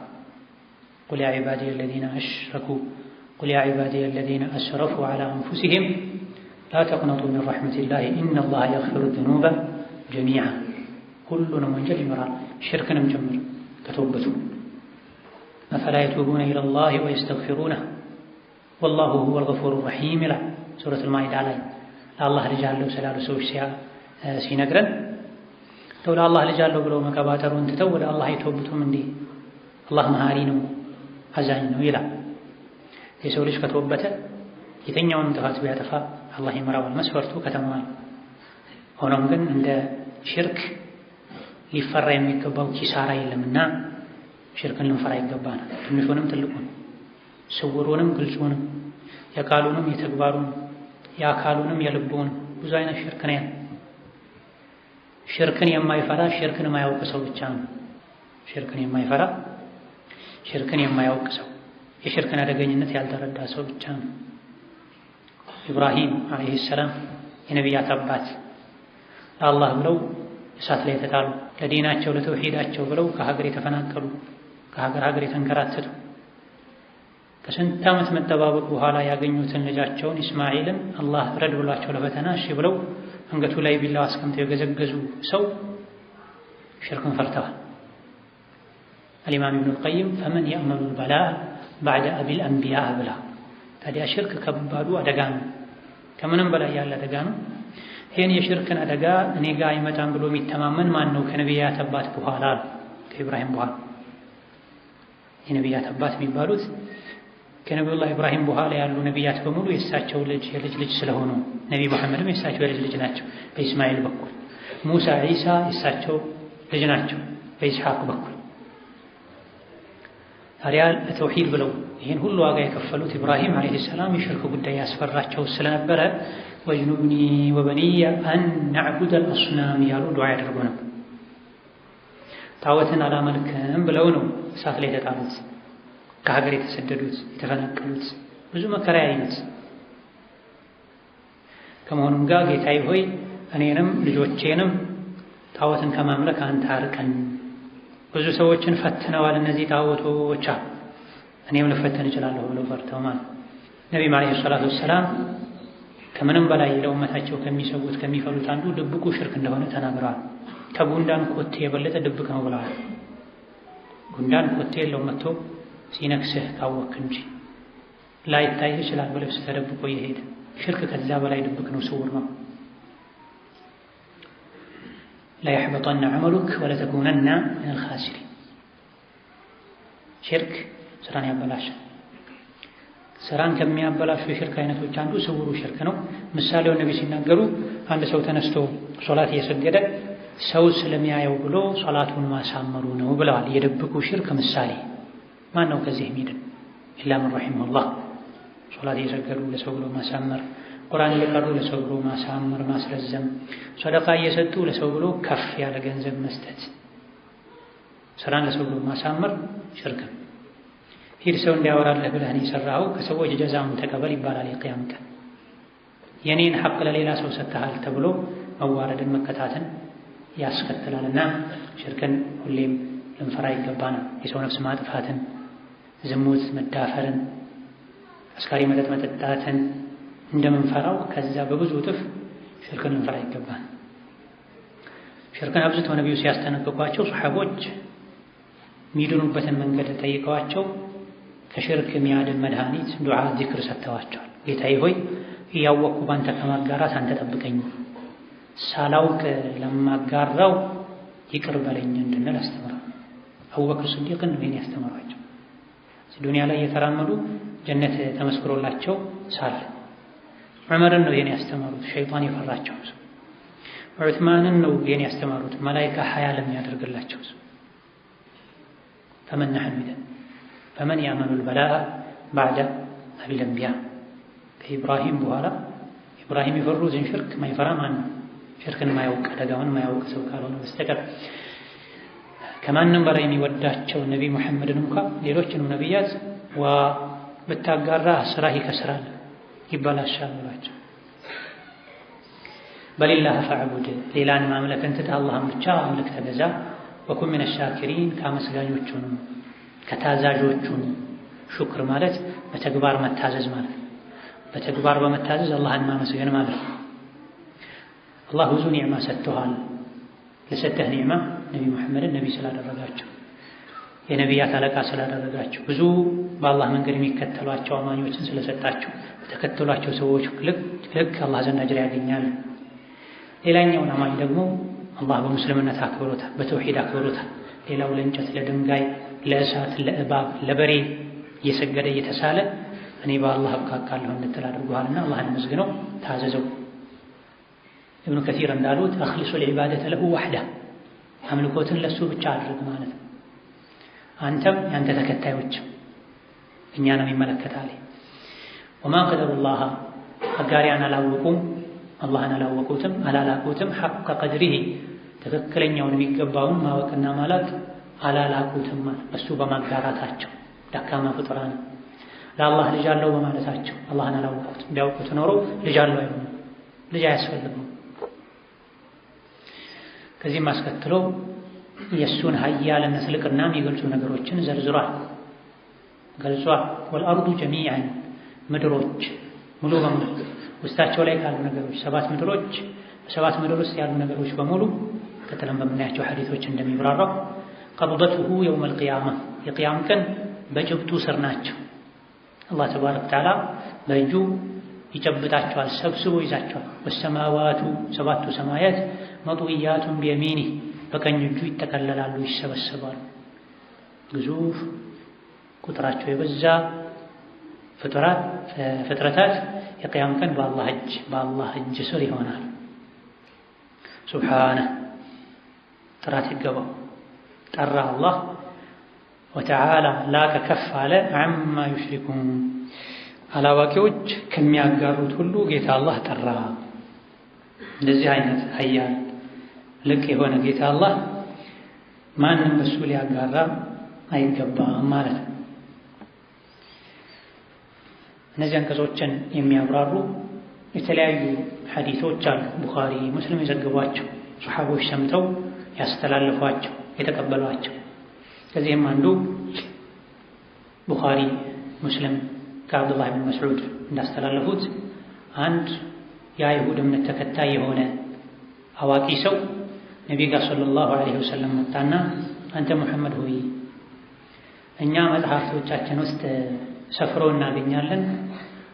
ቁል ያ ዒባዲየ አለዚነ አሽረኩ ቁል ያ ዒባዲየ አለዚነ አስረፉ ዐላ አንፉሲሂም ላ ተቅነጡ ሚን ረሕመቲላሂ ኢነላሀ የግፊሩ ዙኑበ ጀሚዓ። ሁሉንም ወንጀል ይምራል፣ ሽርክንም ጭምር ከተወበቱ። አፈላ የቱቡነ ኢለላሂ ወየስተግፊሩነህ ወላሁ ሁወል ገፉሩ ረሒም ይላል ሱረቱል ማኢዳ ላይ። ለአላህ ልጅ አለው ስላሉ ሰዎች ሲነግረን ለአላህ ልጅ አለው ብለው መቀባጠሩን ትተው ወደ አላህ አይተውበቱም እንዴ? አላህ መሃሪ ነው አዛኝ ነው ይላል። የሰው ልጅ ከተወበተ የትኛውንም ጥፋት ቢያጠፋ አላህ ይምራዋል፣ መስፈርቱ ከተሟላ። ሆኖም ግን እንደ ሽርክ ሊፈራ የሚገባው ኪሳራ የለምና ሽርክን ልንፈራ ይገባናል። ትንሹንም ትልቁን፣ ስውሩንም ግልጹንም፣ የቃሉንም የተግባሩንም፣ የአካሉንም የልቡንም ብዙ አይነት ሽርክ ነው ያለው። ሽርክን የማይፈራ ሽርክን የማያውቅ ሰው ብቻ ነው። ሽርክን የማይፈራ ሽርክን የማያውቅ ሰው፣ የሽርክን አደገኝነት ያልተረዳ ሰው ብቻ ነው። ኢብራሂም አለይሂ ሰላም የነቢያት አባት ለአላህ ብለው እሳት ላይ የተጣሉ፣ ለዲናቸው ለተውሂዳቸው ብለው ከሀገር የተፈናቀሉ፣ ከሀገር የተንከራተቱ፣ ከስንት ዓመት መጠባበቅ በኋላ ያገኙትን ልጃቸውን ኢስማኤልን አላህ ረድ ብሏቸው ለፈተና እሺ ብለው አንገቱ ላይ ቢላዋ አስቀምጠው የገዘገዙ ሰው ሽርክን ፈርተዋል። አልኢማም ኢብኑል ቀይም ፈመን የእመኑል በላእ ባዕደ አቢል አንቢያ ብላ። ታዲያ ሽርክ ከባዱ አደጋ ነው፣ ከምንም በላይ ያለ አደጋ ነው። ይህን የሽርክን አደጋ እኔ ጋር አይመጣም ብሎ የሚተማመን ማን ነው? ከነቢያት አባት በኋላ ከኢብራሂም በኋላ የነቢያት አባት የሚባሉት ከነቢዩላህ ኢብራሂም በኋላ ያሉ ነቢያት በሙሉ የእሳቸው ልጅ የልጅ ልጅ ስለሆኑ ነቢ መሐመድም የእሳቸው የልጅ ልጅ ናቸው በኢስማኤል በኩል። ሙሳ ዒሳ የእሳቸው ልጅ ናቸው በኢስሐቅ በኩል። ታዲያ ለተውሂድ ብለው ይህን ሁሉ ዋጋ የከፈሉት ኢብራሂም ዓለይሂ ሰላም የሽርክ ጉዳይ ያስፈራቸው ስለነበረ ወጅኑብኒ ወበኒየ አን ነዕቡደል አስናም ያሉ ዱዓ ያደርጉ ነበር። ጣዖትን አላመልክም ብለው ነው እሳት ላይ የተጣሉት፣ ከሀገር የተሰደዱት፣ የተፈናቀሉት፣ ብዙ መከራ ያዩት። ከመሆኑም ጋር ጌታዬ ሆይ እኔንም ልጆቼንም ጣዖትን ከማምለክ አንተ አርቀን። ብዙ ሰዎችን ፈትነዋል እነዚህ ጣዖቶች፣ እኔም ልፈተን እችላለሁ ብለው ፈርተው ማለት። ነቢም ዓለይሂ ሰላቱ ወሰላም ከምንም በላይ ለኡመታቸው ከሚሰዉት ከሚፈሉት አንዱ ድብቁ ሽርክ እንደሆነ ተናግረዋል። ከጉንዳን ኮቴ የበለጠ ድብቅ ነው ብለዋል። ጉንዳን ኮቴ የለውም መጥቶ ሲነክስህ ካወክ እንጂ ላይታይ ይችላል በልብስ ተደብቆ እየሄደ። ሽርክ ከዛ በላይ ድብቅ ነው፣ ስውር ነው። لا يحبطن عملك ولتكونن من الخاسرين ሽርክ ስራን ያበላሻል። ስራን ከሚያበላሹ የሽርክ አይነቶች አንዱ ስውሩ ሽርክ ነው። ምሳሌው ነብይ ሲናገሩ አንድ ሰው ተነስቶ ሶላት እየሰገደ ሰው ስለሚያየው ብሎ ሶላቱን ማሳመሩ ነው ብለዋል። የደብቁ ሽርክ ምሳሌ ማን ነው ከዚህ የሚድን? ኢላ መን ረሒመሁላህ። ሶላት እየሰገዱ ለሰው ብሎ ማሳመር፣ ቁርአን እየቀሩ ለሰው ብሎ ማሳመር ማስረዘም፣ ሰደቃ እየሰጡ ለሰው ብሎ ከፍ ያለ ገንዘብ መስጠት፣ ስራን ለሰው ብሎ ማሳመር ሽርክ ነው። ሂድ ሰው እንዲያወራልህ ብለህ ነው የሰራኸው ከሰዎች ጀዛውን ተቀበል ይባላል። የቂያም ቀን የኔን ሐቅ ለሌላ ሰው ሰጥተሃል ተብሎ መዋረድን መከታተን ያስከትላልና ሽርክን ሁሌም ልንፈራ ይገባናል። የሰው ነፍስ ማጥፋትን፣ ዝሙት፣ መዳፈርን፣ አስካሪ መጠጥ መጠጣትን እንደምንፈራው ከዛ በብዙ እጥፍ ሽርክን ልንፈራ ይገባናል። ሽርክን አብዝተው ነቢዩ ሲያስጠነቅቋቸው ሰሐቦች የሚድኑበትን መንገድ ጠይቀዋቸው ከሽርክ የሚያድን መድኃኒት ዱዓ፣ ዚክር ሰጥተዋቸዋል። ጌታዬ ሆይ እያወቅኩ ባንተ ከማጋራት አንተ ጠብቀኝ፣ ሳላውቅ ለማጋራው ይቅር በለኝ እንድንል አስተምረው። አቡበክር ስዲቅን ነው ያስተምሯቸው። ዱንያ ላይ የተራመዱ ጀነት ተመስክሮላቸው ሳለ ዑመርን ነው ያስተማሩት፣ ሸይጣን የፈራቸው ሰው። ዑስማንን ነው ያስተማሩት፣ መላኢካ ሀያ ለሚያደርግላቸው ሰው። فمن نحن إذن فمن يأمن البلاء بعد أبي الأنبياء كإبراهيم بوهلا إبراهيم يفرز شرك ما يفرام عنه شرك ما يوقع دقاون ما يوقع سوكالون مستقر كمان نمبر يمي وداتشو النبي محمد نمكا ليروشن نبيات وبالتاقار راه سراهي كسران يبالا الشام ولاجه بل الله فاعبد ليلان ما ملك انتدى الله مجا ملك تجزا وكن من الشاكرين كامسጋኞቹን ከታዛዦቹን ሹክር ማለት በተግባር መታዘዝ ማለት በተግባር በመታዘዝ አላህን ማመስገን ማለት አላህ ብዙ ኒዕማ ሰጥቷል። ለሰጠህ ኒዕማ ነቢ መሐመድን ነቢ ስላደረጋቸው የነቢያት አለቃ ስላደረጋቸው ብዙ በአላህ መንገድ የሚከተሏቸው አማኞችን ስለሰጣቸው በተከተሏቸው ሰዎች ልክ አላህ ዘንድ አጅር ያገኛል። ሌላኛውን አማኝ ደግሞ አላህ በሙስሊምነት አክብሮታል፣ በተውሂድ አክብሮታል። ሌላው ለእንጨት፣ ለድንጋይ፣ ለእሳት፣ ለእባብ፣ ለበሬ እየሰገደ እየተሳለ እኔ በአላህ እብቃቃለሁ እንድትል አድርጎሃልና አላህን መስግነው ታዘዘው። ኢብኑ ከሲር እንዳሉት አኽሊሱ ልዒባደተ ለሁ ወሕዳ፣ አምልኮትን ለሱ ብቻ አድርግ ማለት ነው። አንተም ያንተ ተከታዮች እኛ ነው ይመለከታል። ወማ ቀደሩላህ አጋሪያን አላወቁም፣ አላህን አላወቁትም፣ አላላቁትም። ሐቀ ቀድሪሂ ትክክለኛውን የሚገባውን ማወቅና ማላቅ አላላቁትም። በሱ በማጋራታቸው ደካማ ፍጡራን ለአላህ ልጅ አለው በማለታቸው አላህን አላወቁትም። ቢያውቁት ኖሮ ልጅ አለው አይሆንም፣ ልጅ አያስፈልግም። ከዚህም አስከትሎ የእሱን ሀያልነት ልቅና የሚገልጹ ነገሮችን ዘርዝሯል ገልጿል። ወልአርዱ ጀሚዐን ምድሮች ሙሉ በሙሉ ውስጣቸው ላይ ካሉ ነገሮች ሰባት ምድሮች፣ በሰባት ምድር ውስጥ ያሉ ነገሮች በሙሉ ከተለም በምናያቸው ሐዲሶች እንደሚብራራው ቀብደቱሁ የውመል ቂያማ የቂያም ቀን በጭብጡ ስር ናቸው። አላህ ተባረከ ወተዓላ በእጁ ይጨብጣቸዋል፣ ሰብስቦ ይዛቸዋል። ወሰማዋቱ ሰባቱ ሰማያት መጥዊያቱን ቢየሚኒህ በቀኝ እጁ ይጠቀለላሉ፣ ይሰበሰባሉ። ግዙፍ ቁጥራቸው የበዛ ፍጥረታት የቂያም ቀን በአላህ እጅ ስር ይሆናል። ሱብሓነህ ጥራት ይገባው፣ ጠራ አላህ ወተዓላ ላቀ ከፍ አለ። ዐማ ዩሽሪኩን አላዋቂዎች ከሚያጋሩት ሁሉ ጌታ አላህ ጠራ። እንደዚህ አይነት ሀያል ልቅ የሆነ ጌታ አላህ ማንም በሱ ሊያጋራ አይገባም ማለት ነው። እነዚህ አንቀጾችን የሚያብራሩ የተለያዩ ሐዲሶች አሉ። ቡኻሪ ሙስሊም የዘገቧቸው ሰሐቦች ሰምተው ያስተላለፏቸው የተቀበሏቸው። ከዚህም አንዱ ቡኻሪ ሙስሊም ከአብዱላህ ብን መስዑድ እንዳስተላለፉት አንድ የአይሁድ እምነት ተከታይ የሆነ አዋቂ ሰው ነቢይ ጋር ሰለላሁ ዐለይሂ ወሰለም መጣና አንተ ሙሐመድ ሆይ እኛ መጽሐፍቶቻችን ውስጥ ሰፍሮ እናገኛለን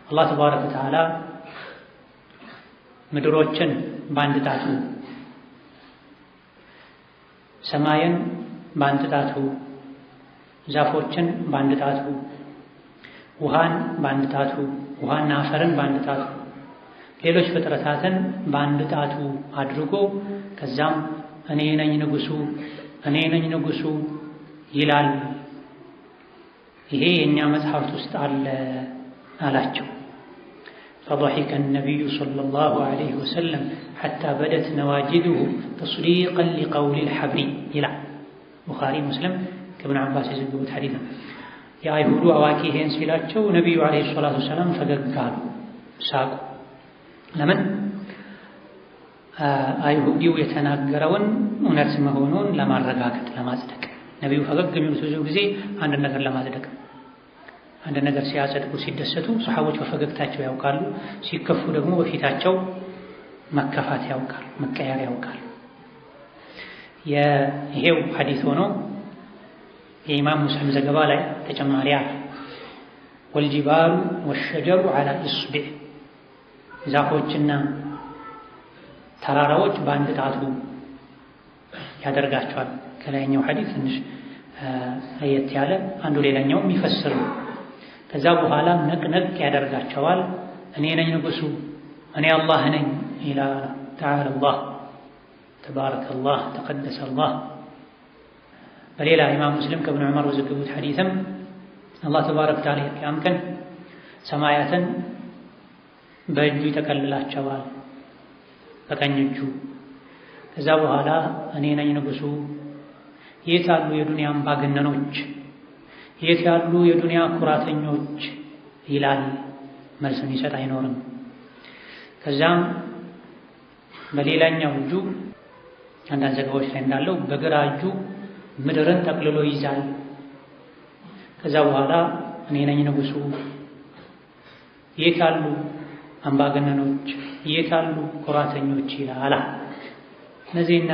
አላህ ተባረከ ወተዓላ ምድሮችን በአንድ ጣቱ ሰማይን በአንድ ጣቱ፣ ዛፎችን በአንድ ጣቱ፣ ውሃን በአንድ ጣቱ፣ ውሃና አፈርን በአንድ ጣቱ፣ ሌሎች ፍጥረታትን በአንድ ጣቱ አድርጎ ከዛም እኔ ነኝ ንጉሱ ይላል። ይሄ የእኛ መጽሐፍት ውስጥ አለ አላቸው። فضحك النبي صلى الله عليه وسلم حتى بدت نواجذه تصديقا لقول الحبر إلى بخاري مسلم كابن عباس يزقبت حديثا يا أيهود أواكيهن سيلاتشو نبي عليه الصلاة والسلام فقالوا ساقوا لمن أيهوديو يتناقرون ونرسمهونون لما الرقاقت لما صدق نبي فقق يمتوزو بزي عند النقر لما صدق عند النقر سياسة ሲደሰቱ ሰሃቦች በፈገግታቸው ያውቃሉ ሲከፉ ደግሞ በፊታቸው መከፋት ያውቃሉ መቀየር ያውቃሉ ይሄው ሐዲስ ሆኖ የኢማም ሙስሊም ዘገባ ላይ ተጨማሪ አለ والجبال والشجر على إصبع ዛፎችና ተራራዎች በአንድ ጣቱ ያደርጋቸዋል ከላይኛው ሐዲስ ትንሽ አየት ያለ አንዱ ሌላኛው የሚፈስር ነው ከዛ በኋላ ነቅነቅ ያደርጋቸዋል እኔ ነኝ ንጉሱ እኔ አላህ ነኝ ኢላ ተዓላ አላህ ተባረከ አላህ ተቀደሰ አላህ በሌላ ኢማም ሙስሊም ከኢብኑ ዑመር ወዘገቡት ሐዲስም አላህ ተባረከ ተዓላ ቂያም ቀን ሰማያትን በእጁ ይጠቀልላቸዋል በቀኝ እጁ ከዛ በኋላ እኔ ነኝ ንጉሱ የት ያሉ የዱንያ አምባገነኖች የት ያሉ የዱንያ ኩራተኞች ይላል መልስ የሚሰጥ አይኖርም ከዛም በሌላኛው እጁ አንዳንድ ዘገባዎች ላይ እንዳለው በግራ እጁ ምድርን ጠቅልሎ ይዛል ከዛ በኋላ እኔ ነኝ ንጉሱ የት ያሉ አምባገነኖች የት ያሉ ኩራተኞች ይላል እነዚህና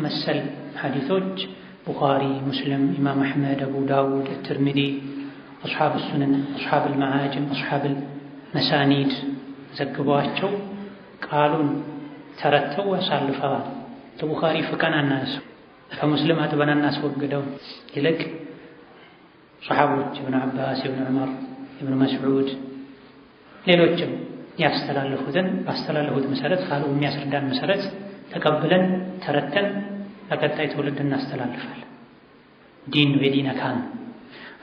መሰል ሐዲሶች بخاري مسلم إمام أحمد أبو داود الترمذي أصحاب السنن أصحاب المعاجم أصحاب المسانيد زكبواتشو قالون ترتوا وسالفوا البخاري فكان الناس فمسلم أتبنى الناس وقدوا لك صحابة ابن عباس ابن عمر ابن مسعود ሌሎችም ያስተላልፉትን ባስተላለፉት መሰረት ቃሉ የሚያስረዳን መሰረት ተቀብለን ተረተን ለቀጣይ ትውልድ እናስተላልፋለን ዲን የዲን አካል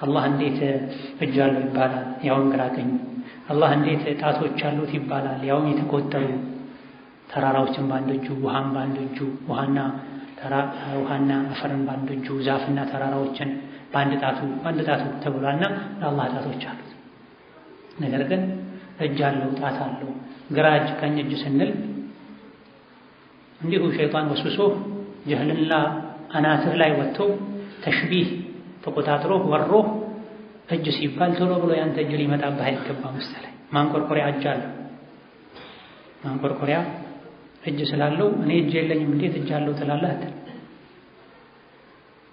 አላህ እንዴት እጅ አለው ይባላል ያውም ግራ ቀኝ አላህ እንዴት ጣቶች አሉት ይባላል ያውም የተቆጠሩ ተራራዎችን በአንድ እጁ ውሃን በአንድ እጁ ውሃና አፈርን በአንድ እጁ ዛፍና ተራራዎችን በአንድ ጣቱ ተብሏልና ለአላህ ጣቶች አሉት ነገር ግን እጅ አለው ጣት አለው ግራ እጅ ቀኝ እጅ ስንል እንዲሁ ሸይጣን ወስውሶ ጀህልና አናትህ ላይ ወጥቶ ተሽቢህ ተቆጣጥሮ ወሮ እጅ ሲባል ቶሎ ብሎ ያንተ እጅ ሊመጣብህ አይገባም መሰለኝ ማንቆርቆሪያ እጅ አለው ማንቆርቆሪያ እጅ ስላለው እኔ እጅ የለኝም እንዴት እጅ አለው ትላለህ አይደል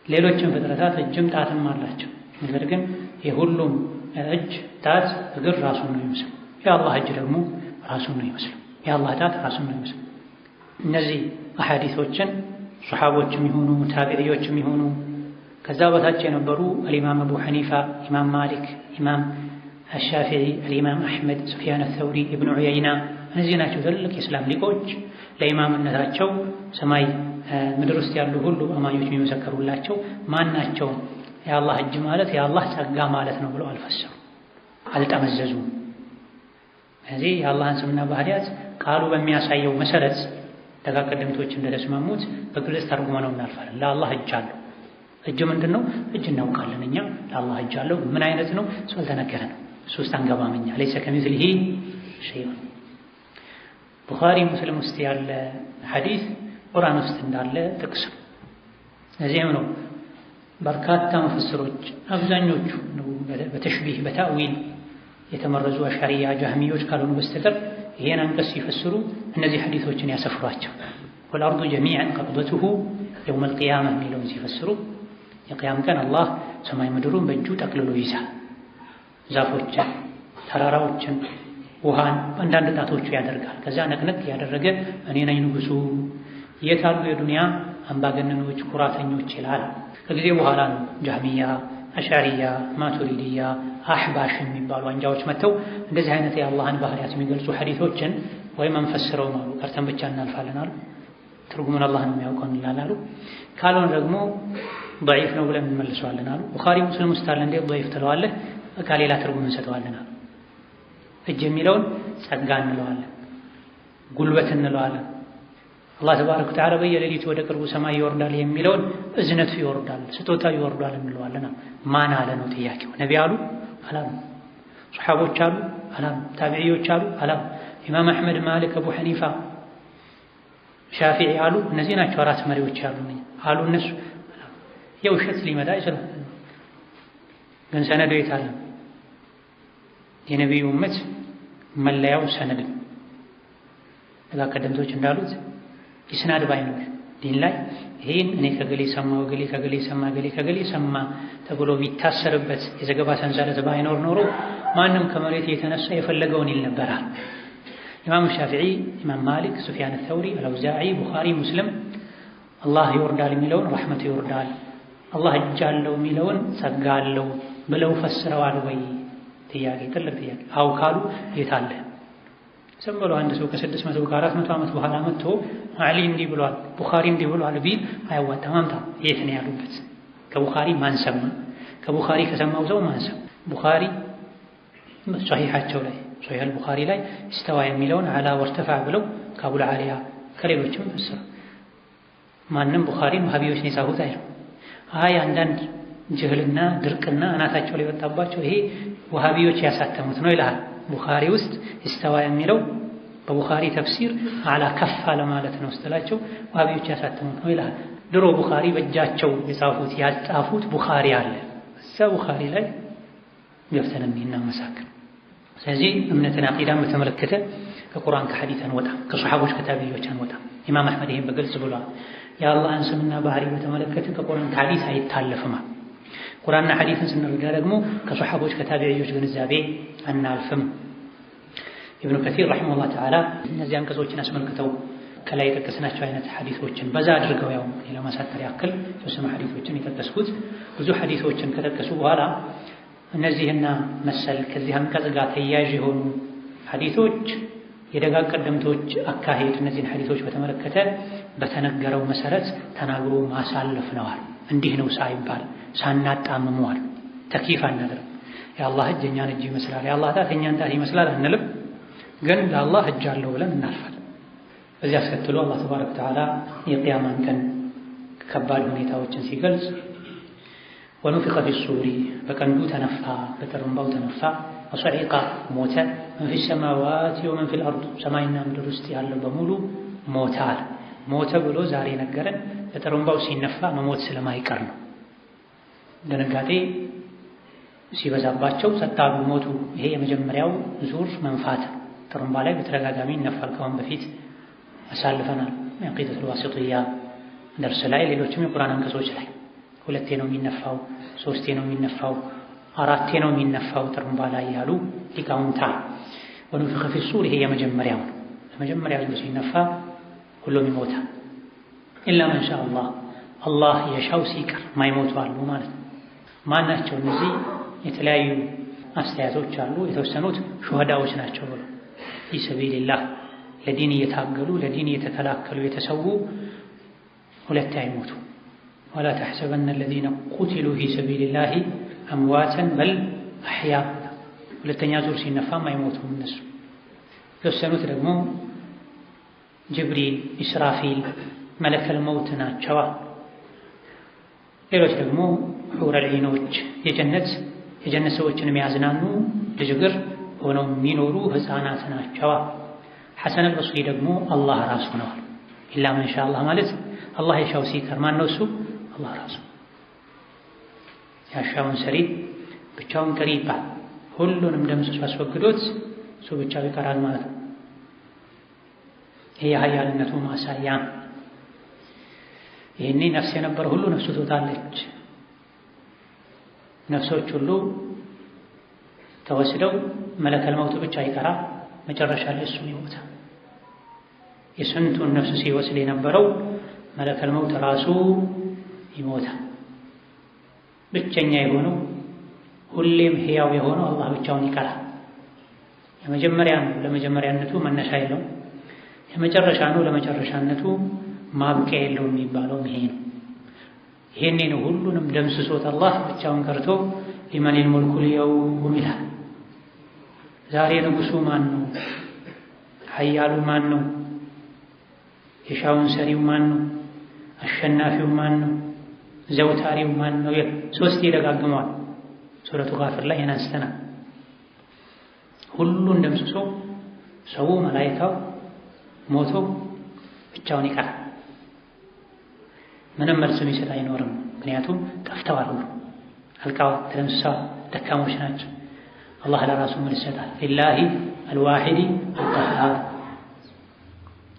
ሌሎችም ፍጥረታት እጅም ጣትም አላቸው ነገር ግን የሁሉም እጅ ጣት እግር ራሱን ነው የሚመስለው የአላህ እጅ ደግሞ ራሱን ነው የሚመስለው የአላህ ጣት ራሱን ነው የሚመስለው እነዚህ አሐዲሶችን ሱሐቦችም ይሁኑ ታቢዒዎችም ይሁኑ ከዛ በታች የነበሩ الإمام أبو حنيفة ኢማም ማሊክ ኢማም الشافعي الإمام أحمد سفيان الثوري ابن عيينة እነዚህ ናቸው ትልቅ የእስላም ሊቆች ለኢማምነታቸው ሰማይ ምድር ውስጥ ያሉ ሁሉ አማኞች የሚመሰክሩላቸው ማናቸው የአላህ እጅ ማለት የአላህ ጸጋ ማለት ነው ብለው አልፈሰሩ አልጠመዘዙም እዚህ የአላህን ስምና ባህሪያት ቃሉ በሚያሳየው መሰረት ተጋቀደምቶች እንደተስማሙት በግልጽ ተርጉመው እናልፋለን ለአላህ እጅ አለው እጅ ምንድነው እጅ እናውቃለን እኛ ለአላህ እጅ አለው ምን አይነት ነው እሱ አልተነገረንም እሱ ውስጥ አንገባም እኛ ليس كمثله شيء ቡኻሪ ሙስሊም ውስጥ ያለ ሐዲስ ቁርአን ውስጥ እንዳለ ጥቅስ እዚህም ነው በርካታ ሙፈስሮች አብዛኞቹ በተሽቢህ በታዊል የተመረዙ አሽዓሪያ ጃህሚዮች ካልሆኑ በስተቀር ይሄን አንቀጽ ሲፈስሩ እነዚህ ሐዲሶችን ያሰፍሯቸው والارض جميعا قبضته يوم القيامه ሚለውን ሲፈስሩ የቂያም ቀን አላህ ሰማይ ምድሩን በእጁ ጠቅልሎ ይዛል ዛፎችን ተራራዎችን ውሃን አንዳንድ ጣቶቹ ያደርጋል ከዛ ነቅነቅ ያደረገ እኔ ነኝ ንጉሱ የታሉ የዱንያ አምባገነኖች፣ ኩራተኞች ይላል። ከጊዜ በኋላ ነው ጃህሚያ፣ አሽዓሪያ፣ ማቱሪዲያ፣ አህባሽ የሚባሉ አንጃዎች መጥተው እንደዚህ አይነት የአላህን ባህሪያት የሚገልጹ ሐዲሶችን ወይም አንፈስረውም አሉ፣ ቀርተን ብቻ እናልፋለን አሉ፣ ትርጉሙን አላህ ነው የሚያውቀው እንላለን አሉ። ካልሆነ ደግሞ ضعيف ነው ብለን እንመልሰዋለን አሉ። ቡኻሪ ሙስሊም ውስጥ አለ እንዴ ضعيف ትለዋለህ? በቃ ሌላ ትርጉም እንሰጠዋለን አሉ። እጅ የሚለውን ጸጋ እንለዋለን፣ ጉልበት እንለዋለን። አላህ ተባረከ ወተዓላ በየሌሊቱ ወደ ቅርቡ ሰማይ ይወርዳል የሚለውን እዝነቱ ይወርዳል፣ ስጦታው ይወርዳል እንለዋለን። ማን አለ ነው ጥያቄው። ነቢ አሉ አላሉ፣ ሱሐቦች አሉ አላሉ፣ ታቢዒዎች አሉ አላሉ፣ ኢማም አሕመድ፣ ማሊክ፣ አቡ ሐኒፋ፣ ሻፊዒ አሉ። እነዚህ ናቸው አራት መሪዎች አሉ እነሱ። የውሸት ሊመጣ ይችላል፣ ግን ሰነዱ የት አለ? የነቢዩ እመት መለያው ሰነድ። እዛ ቀደምቶች እንዳሉት ኢስናድ ባይኖር ዲን ላይ ይሄን እኔ ከገሌ ሰማሁ፣ ገሌ ከገሌ ሰማ፣ ገሌ ከገሌ ሰማ ተብሎ ቢታሰርበት የዘገባ ሰንሰለት ባይኖር ኖሮ ማንም ከመሬት የተነሳ የፈለገውን ይል ነበራል። ኢማም ሻፊዒ፣ ኢማም ማሊክ፣ ሱፊያን ተውሪ፣ አልአውዛዒ፣ ቡኻሪ፣ ሙስሊም አላህ ይወርዳል የሚለውን ረሕመቱ ይወርዳል፣ አላህ እጅ አለው የሚለውን ጸጋ አለው ብለው ፈስረዋል ወይ? ጥያቄ፣ ትልቅ ጥያቄ። አው ካሉ የት አለ? ዝም ብሎ አንድ ሰው ከ600 ከ400 ዓመት በኋላ መጥቶ አሊ እንዲህ ብሏል፣ ቡኻሪ እንዲህ ብሏል ቢል አያዋጣም። አምጣ፣ የት ነው ያሉበት? ከቡኻሪ ማን ሰማ? ከቡኻሪ ከሰማው ሰው ማን ሰማ? ቡኻሪ ሶሒሓቸው ላይ ሶሒህ አልቡኻሪ ላይ ኢስተዋ የሚለውን አላ ወርተፋዕ ብለው ከአቡል ዓሊያ ከሌሎችም ፈሰሩ። ማንም ቡኻሪን ወሃቢዎች ነው የጻፉት አይደል? አይ አንዳንድ ጅህልና ድርቅና አናታቸው ላይ ወጣባቸው ይሄ ወሃቢዎች ያሳተሙት ነው ይላል። ቡኻሪ ውስጥ ኢስተዋ የሚለው በቡኻሪ ተፍሲር አላ ከፍ አለ ማለት ነው ስትላቸው ወሃቢዎች ያሳተሙት ነው ይላል። ድሮ ቡኻሪ በእጃቸው የጻፉት ያጻፉት ቡኻሪ አለ። እዛ ቡኻሪ ላይ ገብተን እናመሳክር። ስለዚህ እምነትን አቂዳን በተመለከተ ከቁርአን ከሐዲስ አንወጣ፣ ከሱሐቦች ከታቢዒዎች አንወጣ። ኢማም አሕመድ ይሄን በግልጽ ብሏል። የአላህን ስምና ባህሪ በተመለከተ ከቁርአን ከሐዲስ አይታለፍም። ቁርአንና ሐዲስን ስንረዳ ደግሞ ከሱሐቦች ከታቢዒዎች ግንዛቤ አናልፍም። ኢብኑ ከሲር ረሒመሁላህ ተዓላ እነዚህ አንቀጾችን አስመልክተው ከላይ የጠቀስናቸው አይነት ሐዲሶችን በዛ አድርገው ያው ለማሳጠር ያክል የተወሰኑ ሐዲሶችን የጠቀስኩት ብዙ ሐዲሶችን ከጠቀሱ በኋላ እነዚህና መሰል ከዚህ አንቀጽ ጋር ተያያዥ የሆኑ ሐዲሶች የደጋግ ቀደምቶች አካሄድ እነዚህን ሐዲሶች በተመለከተ በተነገረው መሰረት ተናግሮ ማሳለፍ ነዋል። እንዲህ ነው ሳይባል ሳናጣምመዋል። ተክይፍ አናደርግ። የአላህ እጅ የእኛን እጅ ይመስላል፣ የአላህ ጣት የእኛን ጣት ይመስላል አንልም። ግን ለአላህ እጅ አለው ብለን እናልፋል። በዚህ አስከትሎ አላህ ተባረከ ወተዓላ የቂያማን ቀን ከባድ ሁኔታዎችን ሲገልጽ ወኑፊኸ ፊሱሪ በቀንዱ ተነፋ፣ በጥሩምባው ተነፋ፣ ወሰዒቃ ሞተ፣ መን ፊ ሰማዋት ወመን ፊል አርድ ሰማይና ምድር ውስጥ ያለው በሙሉ ሞተ አለ። ሞተ ብሎ ዛሬ ነገረን። በጥሩምባው ሲነፋ መሞት ስለማይቀር ነው። ድንጋጤ ሲበዛባቸው ጸጥ አሉ፣ ሞቱ። ይሄ የመጀመሪያው ዙር መንፋት ጥሩምባ ላይ በተደጋጋሚ ይነፋል። ከአሁን በፊት አሳልፈናል። የዐቂደቱል ዋሲጥያ ደርስ ላይ ሌሎችም የቁርአን አንቀጾች ላይ ሁለቴ ነው የሚነፋው፣ ሶስቴ ነው የሚነፋው፣ አራቴ ነው የሚነፋው ጥሩምባ ላይ ያሉ ሊቃውንታ። ወኑፊኸ ፊሱር ይሄ የመጀመሪያው ነው። ለመጀመሪያ ዙር ሲነፋ ሁሉም ይሞታል። ኢላ መን ሻ አላህ አላህ የሻው ሲቀር ማይሞቱ አሉ ማለት ነው። ማናቸው እነዚህ? የተለያዩ አስተያየቶች አሉ። የተወሰኑት ሹሃዳዎች ናቸው ብሎ ፊ ሰቢልላህ ለዲን እየታገሉ ለዲን እየተከላከሉ የተሰዉ ሁለቴ አይሞቱ። ወላ ተሕሰበነ አለዚነ ቁቲሉ ፊ ሰቢልላሂ አምዋተን በል አሕያ። ሁለተኛ ዙር ሲነፋም አይሞቱም እነሱ። የተወሰኑት ደግሞ ጅብሪል፣ ኢስራፊል፣ መለከል መውት ናቸዋ። ሌሎች ደግሞ ሑረል ዒኖች የጀነት ሰዎችን የሚያዝናኑ ልጅግር ሆነው የሚኖሩ ሕፃናት ናቸዋ። ሐሰን አልበስሪ ደግሞ አላህ ራሱ ነዋል። ኢላ መን ሻ አላህ ማለት አላህ የሻው ሲቀር ማን ነው እሱ? አላህ ራሱ። ያሻውን ሰሪ ብቻውን ቀሪ ይባል። ሁሉንም ደምስሶ አስወግዶት እሱ ብቻው ይቀራል ማለት ነው። ይሄ የኃያልነቱ ማሳያ። ይህኔ ነፍስ የነበረ ሁሉ ነፍሱ ትወጣለች። ነፍሶች ሁሉ ተወስደው መለከል መውት ብቻ ይቀራ። መጨረሻ ላይ እሱም ይሞታል። የስንቱን ነፍስ ሲወስድ የነበረው መለከል መውት ራሱ ይሞታል። ብቸኛ የሆነው ሁሌም ሕያው የሆነው አላህ ብቻውን ይቀራል። የመጀመሪያ ነው፣ ለመጀመሪያነቱ መነሻ የለውም። የመጨረሻ ነው፣ ለመጨረሻነቱ ማብቂያ የለውም የሚባለው ይሄ ነው። ይሄኔ ነው ሁሉንም ደምስሶት አላህ ብቻውን ቀርቶ ሊመኒል ሙልኩል የውም ይላል። ዛሬ ንጉሱ ማን ነው? ኃያሉ ማን ነው? የሻውን ሰሪው ማን ነው? አሸናፊው ማን ነው? ዘውታሪው ማን ነው? ሶስት ይደጋግመዋል። ሱረቱ ጋፊር ላይ ያነስተናል። ሁሉን ደምስሶ ሰው መላእክታው ሞቶ ብቻውን ይቀራል። ምንም መልስ የሚሰጥ አይኖርም። ምክንያቱም ጠፍተዋል፣ ሁሉ አልቀዋል፣ ተደምስሰዋል፣ ደካሞች ናቸው። አላህ ለራሱ መልስ ይሰጣል። ሊላሂ አልዋሂዲ አልቀሃር።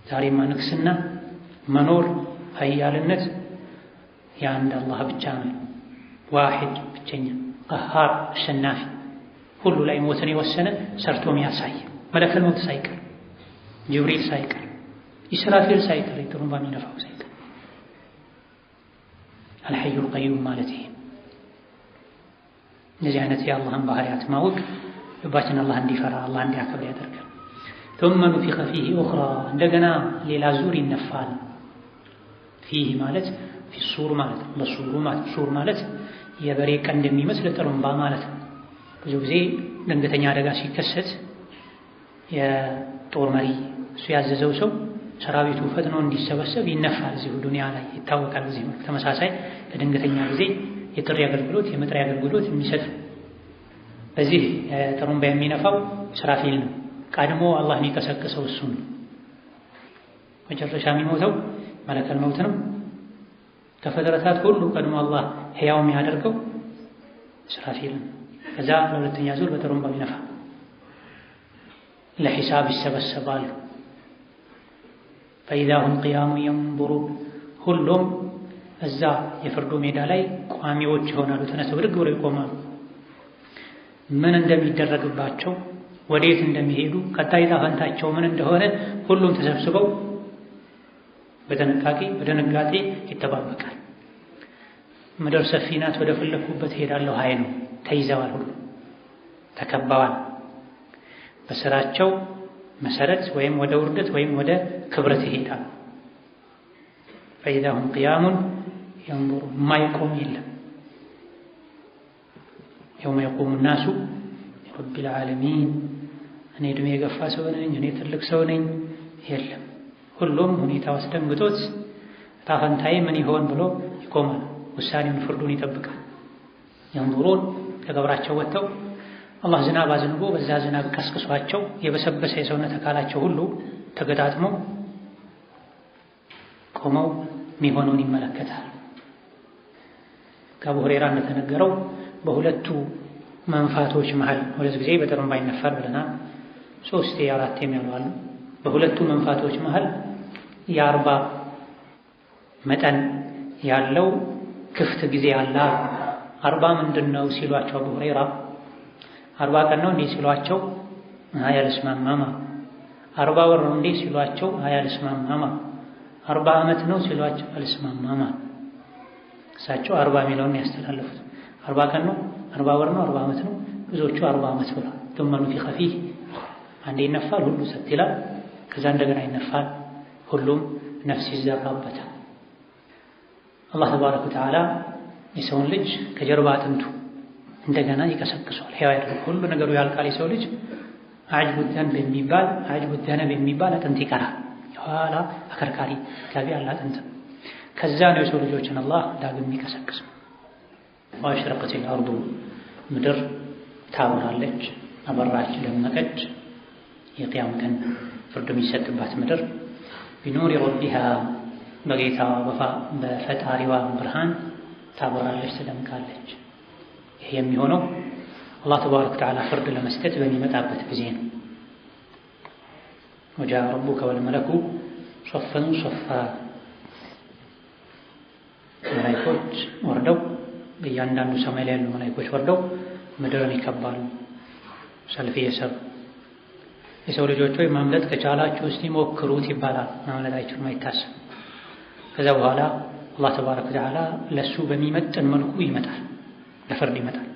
ዛሬማ ንግስና፣ መኖር፣ ኃያልነት የአንድ አላህ ብቻ ነው። ዋሂድ ብቸኛ፣ ቀሃር አሸናፊ፣ ሁሉ ላይ ሞትን የወሰነ ሰርቶ የሚያሳይ መለከል ሞት ሳይቀር፣ ጅብሪል ሳይቀር፣ ኢስራፊል ሳይቀር፣ ጥሩምባ የሚነፋው ሳይቀር አልሐዩል ቀዩም ማለት ይሄ። እንደዚህ አይነት የአላህን ባህሪያት ማወቅ ልባችን አላህ እንዲፈራ አላህ እንዲያከብር ያደርጋል። ثم نفخ فيه أخرى እንደገና ሌላ ዙር ይነፋል። ፊህ ማለት ፊሱር ማለት በሱሩ ማለት ሱር ማለት የበሬ ቀንድ የሚመስል ጥሩምባ ማለት ነው። ብዙ ጊዜ ድንገተኛ አደጋ ሲከሰት የጦር መሪ እሱ ያዘዘው ሰው ሰራዊቱ ፈጥኖ እንዲሰበሰብ ይነፋል። እዚሁ ዱንያ ላይ ይታወቃል። በዚህ መልክ ተመሳሳይ ለድንገተኛ ጊዜ የጥሪ አገልግሎት የመጥሪያ አገልግሎት የሚሰጥ በዚህ ጥሩምባ የሚነፋው ኢስራፊል ነው። ቀድሞ አላህ የሚቀሰቅሰው እሱ ነው። መጨረሻ የሚሞተው መለከል መውት ነው። ከፍጥረታት ሁሉ ቀድሞ አላህ ሕያው የሚያደርገው ኢስራፊል ነው። ከዛ ለሁለተኛ ዙር በጥሩምባ ይነፋ ለሂሳብ ይሰበሰባሉ። ፈኢዛ ሁም ቂያሙ የንዙሩን ሁሉም እዛ የፍርዱ ሜዳ ላይ ቋሚዎች ይሆናሉ። ተነስተው ብድግ ብለው ይቆማሉ። ምን እንደሚደረግባቸው፣ ወዴት እንደሚሄዱ፣ ቀጣይ ዕጣ ፈንታቸው ምን እንደሆነ ሁሉም ተሰብስበው በጥንቃቄ በድንጋጤ ይጠባበቃል። ምድር ሰፊ ናት። ወደ ፈለኩበት ሄዳለሁ ሀይ ነው። ተይዘዋል፣ ሁሉ ተከበዋል። በስራቸው መሰረት ወይም ወደ ውርደት ወይም ወደ ክብረት ይሄዳል። ፈኢዛ ሁም ቂያሙን የንዙሩን የማይቆም የለም። የውመ የቁሙ ናሱ ረቢል ዓለሚን እኔ ዕድሜ የገፋ ሰው ነኝ፣ እኔ ትልቅ ሰው ነኝ የለም። ሁሉም ሁኔታ አስደንግጦት ዕጣ ፈንታዬ ምን ይሆን ብሎ ይቆማል። ውሳኔውን ፍርዱን ይጠብቃል። የንዙሩን ከቀብራቸው ወጥተው አላህ ዝናብ አዝንቦ በዛ ዝናብ ቀስቅሷቸው የበሰበሰ የሰውነት አካላቸው ሁሉ ተገጣጥሞ ቆመው የሚሆነውን ይመለከታል። ከአቡ ሁረይራ እንደተነገረው በሁለቱ መንፋቶች መሃል ሁለት ጊዜ በጥሩምባ ይነፋል ብለናል። ሶስቴ አራቴ የሚያሉ አሉ። በሁለቱ መንፋቶች መሃል የ40 መጠን ያለው ክፍት ጊዜ አለ። 40 ምንድን ነው ሲሏቸው አቡ ሁረይራ 40 ቀን ነው እንዴ ሲሏቸው አይ አልስማማማ። 40 ወር ነው እንዴ ሲሏቸው አይ አልስማማማ። 40 ዓመት ነው ሲሏቸው አልስማማማ። እሳቸው 40 ሚሊዮን ያስተላለፉት 40 ቀን ነው 40 ወር ነው 40 ዓመት ነው። ብዙዎቹ 40 ዓመት ብለዋል። ثم نفخ فيه አንዴ ይነፋል፣ ሁሉ ሰጥ ይላል። ከዛ እንደገና ይነፋል፣ ሁሉም ነፍስ ይዘራበታል። አላህ ተባረከ ወተዓላ የሰውን ልጅ ከጀርባ አጥንቱ እንደገና ይቀሰቅሷል፣ ሕያው ያደርጋል። ሁሉ ነገሩ ያልቃል። የሰው ልጅ አጅቡ ዘነብ የሚባል አጥንት ይቀራል። የኋላ አከርካሪ ጋቢ ያለ አጥንት። ከዛ ነው የሰው ልጆችን አላህ ዳግም የሚቀሰቅስ። ወአሽረቀቲል አርዱ ምድር ታበራለች፣ አበራች፣ ደመቀች። የቂያም ቀን ፍርድ የሚሰጥባት ምድር ቢኑሪ ረቢሃ በጌታዋ በፈጣሪዋ ብርሃን ታበራለች፣ ትደምቃለች። ይህ የሚሆነው አላህ ተባረከ ወተዓላ ፍርድ ለመስጠት በሚመጣበት ጊዜ ነው። ወጃአ ረቡከ ወልመለኩ ሶፈን ሶፋ መላኢኮች ወርደው በእያንዳንዱ ሰማይ ላይ ያሉ መላኢኮች ወርደው ምድርን ይከባሉ። ሰልፍ እየሰሩ የሰው ልጆች ሆይ ማምለጥ ከቻላችሁ እስቲ ሞክሩት ይባላል። ማምለጥ አይችሉም፣ አይታሰብም። ከዛ በኋላ አላህ ተባረከ ወተዓላ ለሱ በሚመጥን መልኩ ይመጣል፣ ለፍርድ ይመጣል።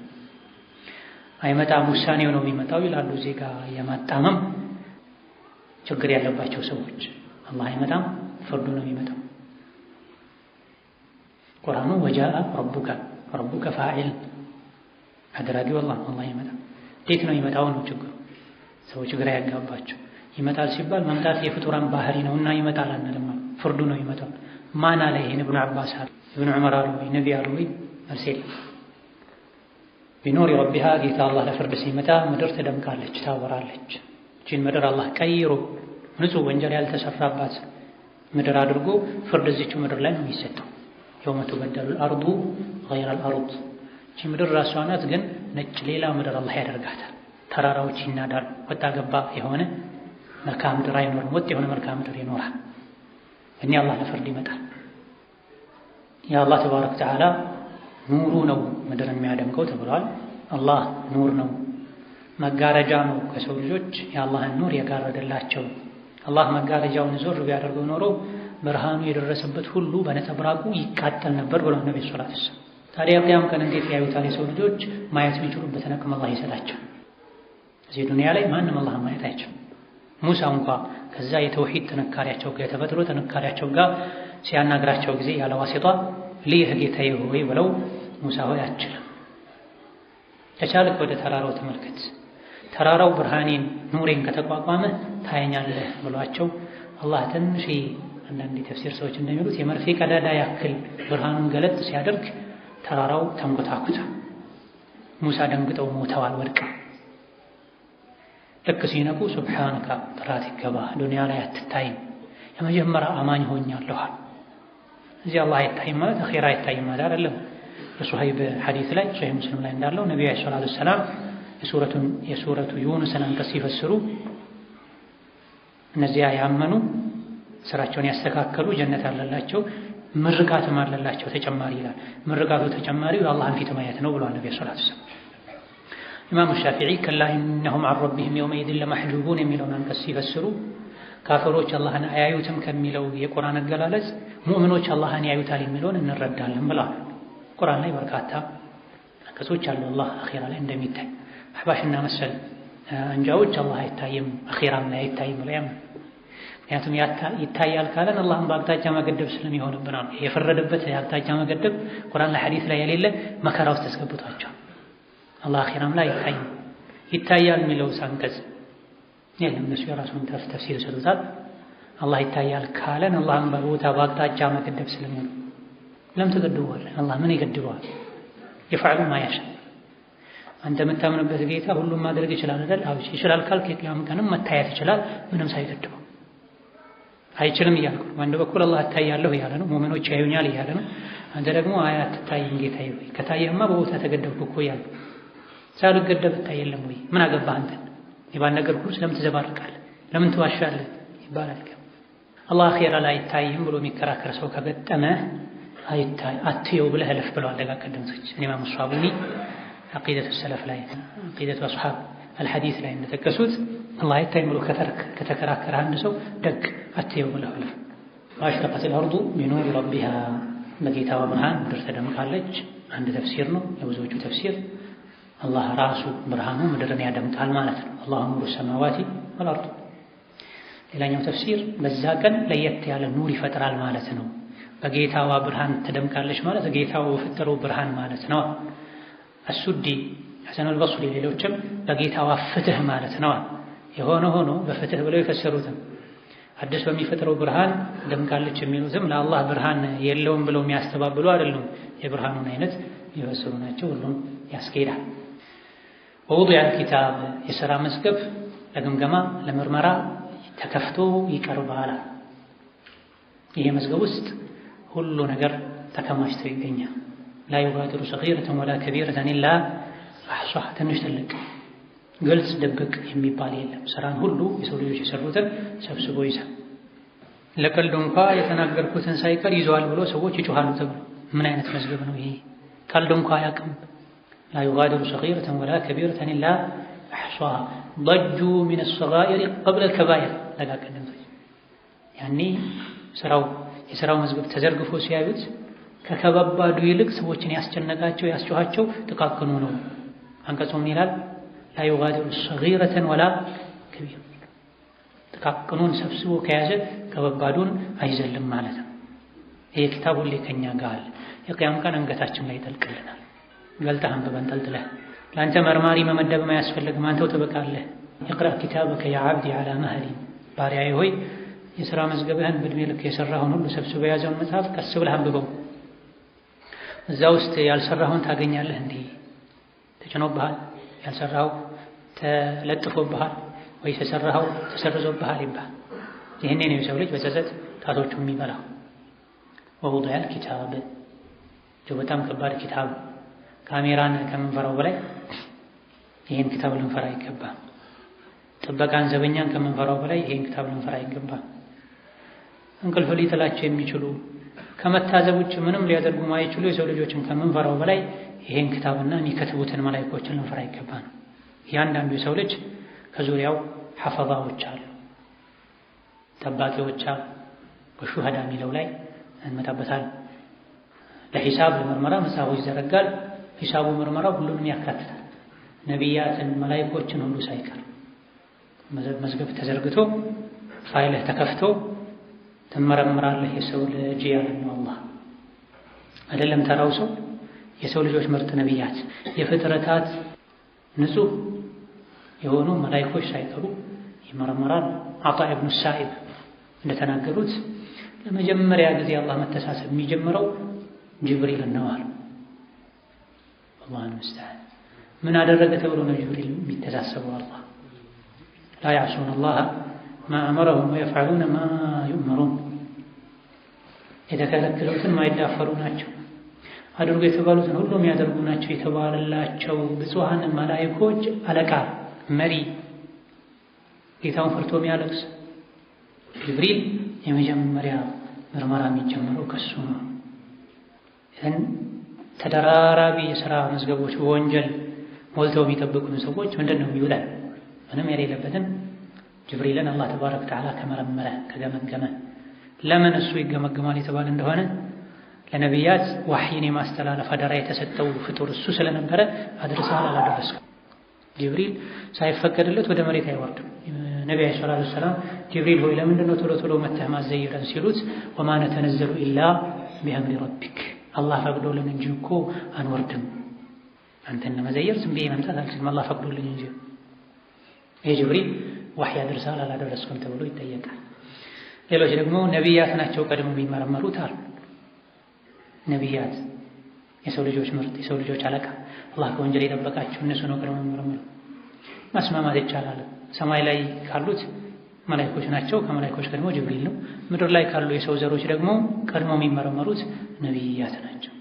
አይመጣም ውሳኔው ነው የሚመጣው ይላሉ። እዚህ ጋር የማጣመም ችግር ያለባቸው ሰዎች አላህ አይመጣም፣ ፍርዱ ነው የሚመጣው። ቁርአኑ ወጃአ ረቡከ ፋዒል አድራጊው አላህ ይመጣል። እንዴት ነው ይመጣው ነው ችግሩ። ሰዎች ግራ ያጋባቸው። ይመጣል ሲባል መምጣት የፍጡራን ባህሪ ነውና ይመጣል አንልም። ፍርዱ ነው ይመጣው። ማን አለ ይሄን? ኢብኑ አባስ አሉ፣ ኢብኑ ዑመር አሉ፣ ነቢ አሉ ወይ? አልሴል ቢኖር ረቢሃ ጌታ አላህ ለፍርድ ሲመጣ ምድር ትደምቃለች፣ ታወራለች። እቺን ምድር አላህ ቀይሮ ንጹህ ወንጀል ያልተሰራባት ምድር አድርጎ ፍርድ እዚች ምድር ላይ ነው የሚሰጠው። የውመ ቱበደሉ አልአርዱ ገይረል አርድ። እቺ ምድር ራሷ ናት፣ ግን ነጭ ሌላ ምድር አላህ ያደርጋታል። ተራራዎች ይናዳሉ። ወጣ ገባ የሆነ መልክዓ ምድር አይኖርም፣ ወጥ የሆነ መልክዓ ምድር ይኖራል። እኔ አላህ ለፍርድ ይመጣል። የአላህ ተባረከ ወተዓላ ኑሩ ነው ምድርን የሚያደምቀው ተብሏል። አላህ ኑር ነው፣ መጋረጃ ነው። ከሰው ልጆች የአላህን ኑር የጋረደላቸው። አላህ መጋረጃውን ዞር ቢያደርገው ኖሮ ብርሃኑ የደረሰበት ሁሉ በነጸብራቁ ይቃጠል ነበር ብሏል ነብዩ ሰለላሁ ዐለይሂ ወሰለም። ታዲያ ቂያም ቀን እንዴት ያዩታል? የሰው ልጆች ማየት የሚችሉበትን አቅም አላህ ይሰጣቸው። እዚህ ዱንያ ላይ ማንም አላህ ማየት አይችልም። ሙሳ እንኳ ከዛ የተውሂድ ጥንካሬያቸው ጋር የተፈጥሮ ጥንካሬያቸው ጋር ሲያናግራቸው ጊዜ ያለ ዋሲጧ ልይህ ጌታዬ ሆይ ብለው ሙሳ ሆይ አትችልም፣ ከቻልክ ወደ ተራራው ተመልከት፣ ተራራው ብርሃኔን ኑሬን ከተቋቋመ ታየኛለህ ብሏቸው አላህ ትንሽ አንዳንድ የተፍሲር ሰዎች እንደሚሉት የመርፌ ቀዳዳ ያክል ብርሃኑን ገለጥ ሲያደርግ ተራራው ተንኮታኩታ ሙሳ ደንግጠው ሞተዋል ወድቀው። ልክ ሲነቁ ሱብሓነከ ጥራት ይገባ ዱንያ ላይ አትታይም፣ የመጀመሪያ አማኝ ሆኛለሁ። እዚህ አላህ አይታይም ማለት አኺራ አይታይም ማለት አይደለም። በሱሀይብ ሐዲስ ላይ ሶሒህ ሙስሊም ላይ እንዳለው ነብዩ ሰለላሁ ዐለይሂ ወሰለም የሱረቱ ዩኑስን አንቀጽ ሲፈስሩ እነዚያ ያመኑ ስራቸውን ያስተካከሉ ጀነት አለላቸው፣ ምርቃትም አለላቸው ተጨማሪ ይላል። ምርቃቱ ተጨማሪው የአላህን ፊት ማየት ነው ብሏል ነብዩ ሰለላሁ ዐለይሂ ወሰለም። ኢማሙ ሻፊዒ ከላ ኢነሁም ዐን ረቢሂም የውመኢዝን ለመሕጁቡን የሚለውን አንቀጽ ሲፈስሩ ካፈሮች አላህን አያዩትም ከሚለው የቁርአን አገላለጽ ሙእሚኖች አላህን ያዩታል የሚለውን እንረዳለን ብለዋል። ቁርአን ላይ በርካታ አንቀጾች አሉ አላህ አኺራ ላይ እንደሚታይ። አሕባሽና መሰል አንጃዎች አላህ አይታይም አኺራም ላይ አይታይም ብለው ያምናሉ። ምክንያቱም ይታያል ካለን አላህን በአቅጣጫ መገደብ ስለሚሆንብናል። የፈረደበት የአቅጣጫ መገደብ ቁርአን ላይ ሐዲስ ላይ የሌለ መከራ ውስጥ ተስገብቷቸው አላህ አኺራም ላይ አይታይም። ይታያል የሚለው አንቀጽ የለም። እነሱ የራሱን ተፍሲር ይሰጡታል። አላህ ይታያል ካለን አላህን በቦታ በአቅጣጫ መገደብ ስለሚሆን ለምን ተገድበዋል? አላህ ምን ይገድበዋል? ይፈዕሉ ማ የሻእ። አንተ የምታምንበት ጌታ ሁሉም ማድረግ ይችላል አይደል? አዎ ይችላል ካልክ የቂያም ቀንም መታየት ይችላል ምንም ሳይገድበው። አይችልም እያልኩ በአንድ በኩል አላህ እታያለሁ እያለ ነው፣ ሙእሚኖች ያዩኛል እያለ ነው። አንተ ደግሞ አትታይም ጌታዬ ወይ ከታየህማ በቦታ ተገደብኩ እኮ እያልኩ ሳልገደብ እታየለም ወይ ምን አገባህ አንተ የባል ነገር ሁሉ ለምን ትዘባርቃለህ? ለምን ትዋሻለህ ይባላል። አላህ አኺራ ላይ አይታይም ብሎ የሚከራከር ሰው ከገጠመ አትየው ብለህ እለፍ ብለዋል ደጋ ቀደምቶች። ኢማሙ ሷቡኒ አቂደቱ ሰለፍ ላይ አቂደቱ አስሐብ አልሐዲስ ላይ እንደተከሱት አላህ አይታይም ብሎ ከተከራከረ አንድ ሰው ደግ አትየው ብለህ እለፍ። ወአሽረቀቲል አርዱ ቢኑሪ ረቢሃ በጌታዋ ብርሃን ምድር ተደምቃለች። አንድ ተፍሲር ነው የብዙዎቹ ተፍሲር። አላህ ራሱ ብርሃኑ ምድርን ያደምቃል ማለት ነው። አላሁ ኑሩ ሰማዋቲ ወልአርድ። ሌላኛው ተፍሲር በዛ ቀን ለየት ያለ ኑር ይፈጥራል ማለት ነው። በጌታዋ ብርሃን ትደምቃለች ማለት ጌታው የፈጠረው ብርሃን ማለት ነው። አሱዲ ሐሰኑል በስሪ ሌሎችም በጌታዋ ፍትህ ማለት ነው። የሆነ ሆኖ በፍትህ ብለው የፈሰሩትም አዲስ በሚፈጥረው ብርሃን ደምቃለች የሚሉትም ለአላህ ብርሃን የለውም ብለው የሚያስተባብሉ አይደሉም። የብርሃኑን አይነት የፈሰሩ ናቸው። ሁሉም ያስኬዳል። ወውዱዕ አልኪታብ የሥራ መዝገብ ለግምገማ ለምርመራ ተከፍቶ ይቀርባል። ይሄ መዝገብ ውስጥ ሁሉ ነገር ተከማችቶ ይገኛል። ላ ዩጋዲሩ ሰጊረተን ወላ ከቢረተን ኢላ አሕሷሃ። ትንሽ ትልቅ ግልጽ ድብቅ የሚባል የለም። ስራን ሁሉ የሰው ልጆች የሰሩትን ሰብስቦ ይዛል። ለቀልዱ እንኳ የተናገርኩትን ሳይቀር ይዘዋል ብሎ ሰዎች ይጮሃሉ ተብሎ ምን አይነት መዝገብ ነው ይሄ? ቀልዱ እንኳ አያውቅም። ላ ዩጋዲሩ ሰጊረተን ወላ ከቢረተን ኢላ አሕሷሃ ضጁ ሚነ ሰጋኢር ቀብለ አልከባኢር። ለጋቀደምቶች ያኔ ስራው የሥራው መዝገብ ተዘርግፎ ሲያዩት ከከባዱ ይልቅ ሰዎችን ያስጨነቃቸው ያስጮኻቸው ጥቃቅኑ ነው። አንቀጹ ምን ይላል? ላ ዩጋዲሩ ሰጊረተን ወላ ከቢራ፣ ጥቃቅኑን ሰብስቦ ከያዘ ከባዱን አይዘልም ማለት ነው። ይሄ ኪታብ ሁሌ ከኛ ጋር አለ። የቂያም ቀን አንገታችን ላይ ይጠልቅልናል። ገልጠህ አንብበን ጠልጥለህ ለአንተ መርማሪ መመደብ አያስፈልግም። አንተው ትበቃለህ። ይቅራ ኪታበከ ያ ዓብዲ ዐላ መህሊ፣ ባሪያዬ ሆይ የሥራ መዝገብህን በዕድሜ ልክ የሠራኸውን ሁሉ ሰብስቦ የያዘውን መጽሐፍ ቀስ ብለህ አንብበው። እዛ ውስጥ ያልሰራኸውን ታገኛለህ። እንዲህ ተጭኖብሃል፣ ያልሰራኸው ተለጥፎብሃል፣ ወይ የሰራኸው ተሰርዞብሃል ይባል። ይህኔ ነው የሰው ልጅ በጸጸት ጣቶቹ የሚበላው። ወውዲዐል ኪታብ፣ በጣም ከባድ ኪታብ። ካሜራን ከምንፈራው በላይ ይህን ኪታብ ልንፈራ ይገባል። ጥበቃን ዘበኛን ከምንፈራው በላይ ይህን ኪታብ ልንፈራ ይገባል። እንቅልፍ ሊጥላቸው የሚችሉ ከመታዘብ ውጭ ምንም ሊያደርጉ ማይችሉ የሰው ልጆችን ከምንፈራው በላይ ይሄን ኪታብና የሚከትቡትን መላእክቶችን ልንፈራ ይገባል። እያንዳንዱ የሰው ልጅ ከዙሪያው ሐፈዛዎች አሉ፣ ጠባቂዎች አሉ። በሹሃዳ የሚለው ላይ እንመጣበታል። ለሂሳብ ለምርመራ መጽሐፉ ይዘረጋል። ሂሳቡ ምርመራው ሁሉንም ያካትታል። ነቢያትን መላእክቶችን ሁሉ ሳይቀር መዝገብ ተዘርግቶ ፋይልህ ተከፍቶ ትመረምራለህ። የሰው ልጅ ያለው አላህ አይደለም ተራው ሰው፣ የሰው ልጆች ምርጥ ነቢያት፣ የፍጥረታት ንጹህ የሆኑ መላእክቶች ሳይቀሩ ይመረመራል። አጣ ኢብኑ ሳኢብ እንደተናገሩት ለመጀመሪያ ጊዜ አላህ መተሳሰብ የሚጀምረው ጅብሪል ነው አሉ። አላህ ሙስተዓን ምን አደረገ ተብሎ ነው ጅብሪል የሚተሳሰበው? አላህ ላ ያዕሱነ አላህ ማ አመረሁም ወየፍዐሉነ ማ ዩእመሩን፣ የተከለከሉትን ማይዳፈሩ ናቸው፣ አድርጎ የተባሉትን ሁሉ የሚያደርጉ ናቸው የተባለላቸው ብፁዓን መላእክቶች አለቃ መሪ፣ ጌታውን ፈርቶ የሚያለቅስ ጅብሪል የመጀመሪያ ምርመራ የሚጀምረው ከሱ ነው። ይህን ተደራራቢ የሥራ መዝገቦች በወንጀል ሞልተው የሚጠብቁን ሰዎች ምንድን ነው የሚውለን? ምንም የሌለበትን ጅብሪልን አላህ ተባረከ ወተዓላ ከመረመረ ከገመገመ፣ ለምን እሱ ይገመገማል የተባለ እንደሆነ ለነቢያት ዋሕይን የማስተላለፍ አደራ የተሰጠው ፍጡር እሱ ስለነበረ አድርሰሃል አላደረስክም። ጅብሪል ሳይፈቀድለት ወደ መሬት አይወርድም። ነቢ ዓለይሂ ሰላቱ ወሰላም ጅብሪል ሆይ ለምንድን ነው ቶሎ ቶሎ መተህ ማዘይረን ሲሉት ወማ ነተነዘሉ ኢላ ቢአምሪ ረቢክ፣ አላህ ፈቅዶልን እንጂ እኮ አንወርድም። አንተን ለመዘየር ዝም ብዬ መምጣት አልችልም፣ አላህ ፈቅዶልን እንጂ። ይህ ጅብሪል ዋሕይ አድርሰሃል አላደረስኩም ተብሎ ይጠየቃል። ሌሎች ደግሞ ነቢያት ናቸው ቀድሞ የሚመረመሩት አሉ። ነቢያት የሰው ልጆች ምርጥ፣ የሰው ልጆች አለቃ፣ አላህ ከወንጀል የጠበቃቸው እነሱ ነው ቀድሞ የሚመረመሩ። ማስማማት ይቻላል። ሰማይ ላይ ካሉት መላእክቶች ናቸው፣ ከመላእክቶች ቀድሞ ጅብሪል ነው። ምድር ላይ ካሉ የሰው ዘሮች ደግሞ ቀድሞ የሚመረመሩት ነቢያት ናቸው።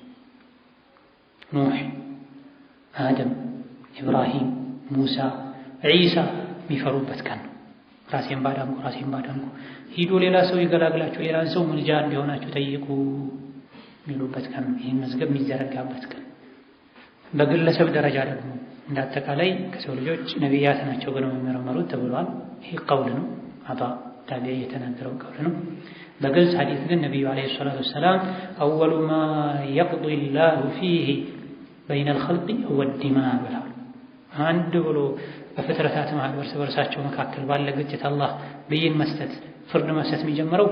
ኑህ፣ አደም፣ ኢብራሂም፣ ሙሳ፣ ዒሳ የሚፈሩበት ቀን ነው። ራሴን ባዳንኩ ሂዱ ሌላ ሰው ይገላግላችሁ፣ ሌላ ሰው ምልጃ እንዲሆናችሁ ጠይቁ የሚሉበት ቀን ነው። ይህን መዝገብ የሚዘረጋበት ቀን። በግለሰብ ደረጃ ደግሞ እንዳጠቃላይ ከሰው ልጆች ነቢያት ናቸው ግን የሚመረመሩት ተብሏል። ይሄ ቀውል ነው፣ አባ ታቢዒ የተናገረው ቀውል ነው። በግልጽ ሐዲስ ግን ነቢዩ ዓለይሂ ሰላቱ ወሰላም አወሉ ማ የቅዲ ላሁ ፊህ በይነ አልኸልቂ ሁወ ዲማ ብለዋል። አንድ ብሎ በፍጥረታት መሃል እርስ በርሳቸው መካከል ባለ ግጭት አላህ ብይን መስጠት ፍርድ መስጠት የሚጀምረው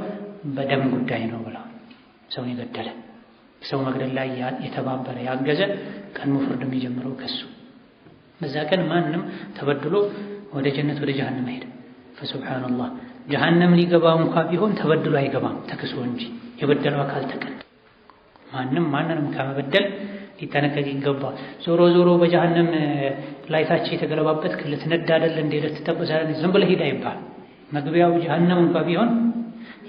በደም ጉዳይ ነው ብለዋል። ሰውን የገደለ ሰው መግደል ላይ የተባበረ ያገዘ ቀድሞ ፍርድ የሚጀምረው ከሱ። በዛ ቀን ማንም ተበድሎ ወደ ጀነት ወደ ጀሃነም አይሄድም። ፈሱብሃንአላህ ጀሃነም ሊገባው እንኳ ቢሆን ተበድሎ አይገባም ተክሶ እንጂ የበደለው አካል ተቀጣ። ማንንም ከመበደል ሊጠነቀቅ ይገባል። ዞሮ ዞሮ በጀሃነም ላይታች የተገለባበት ክልት ነዳደል እንደ ልትጠበዛለ ዝም ብለህ ሂድ አይባል። መግቢያው ጀሃነም እንኳ ቢሆን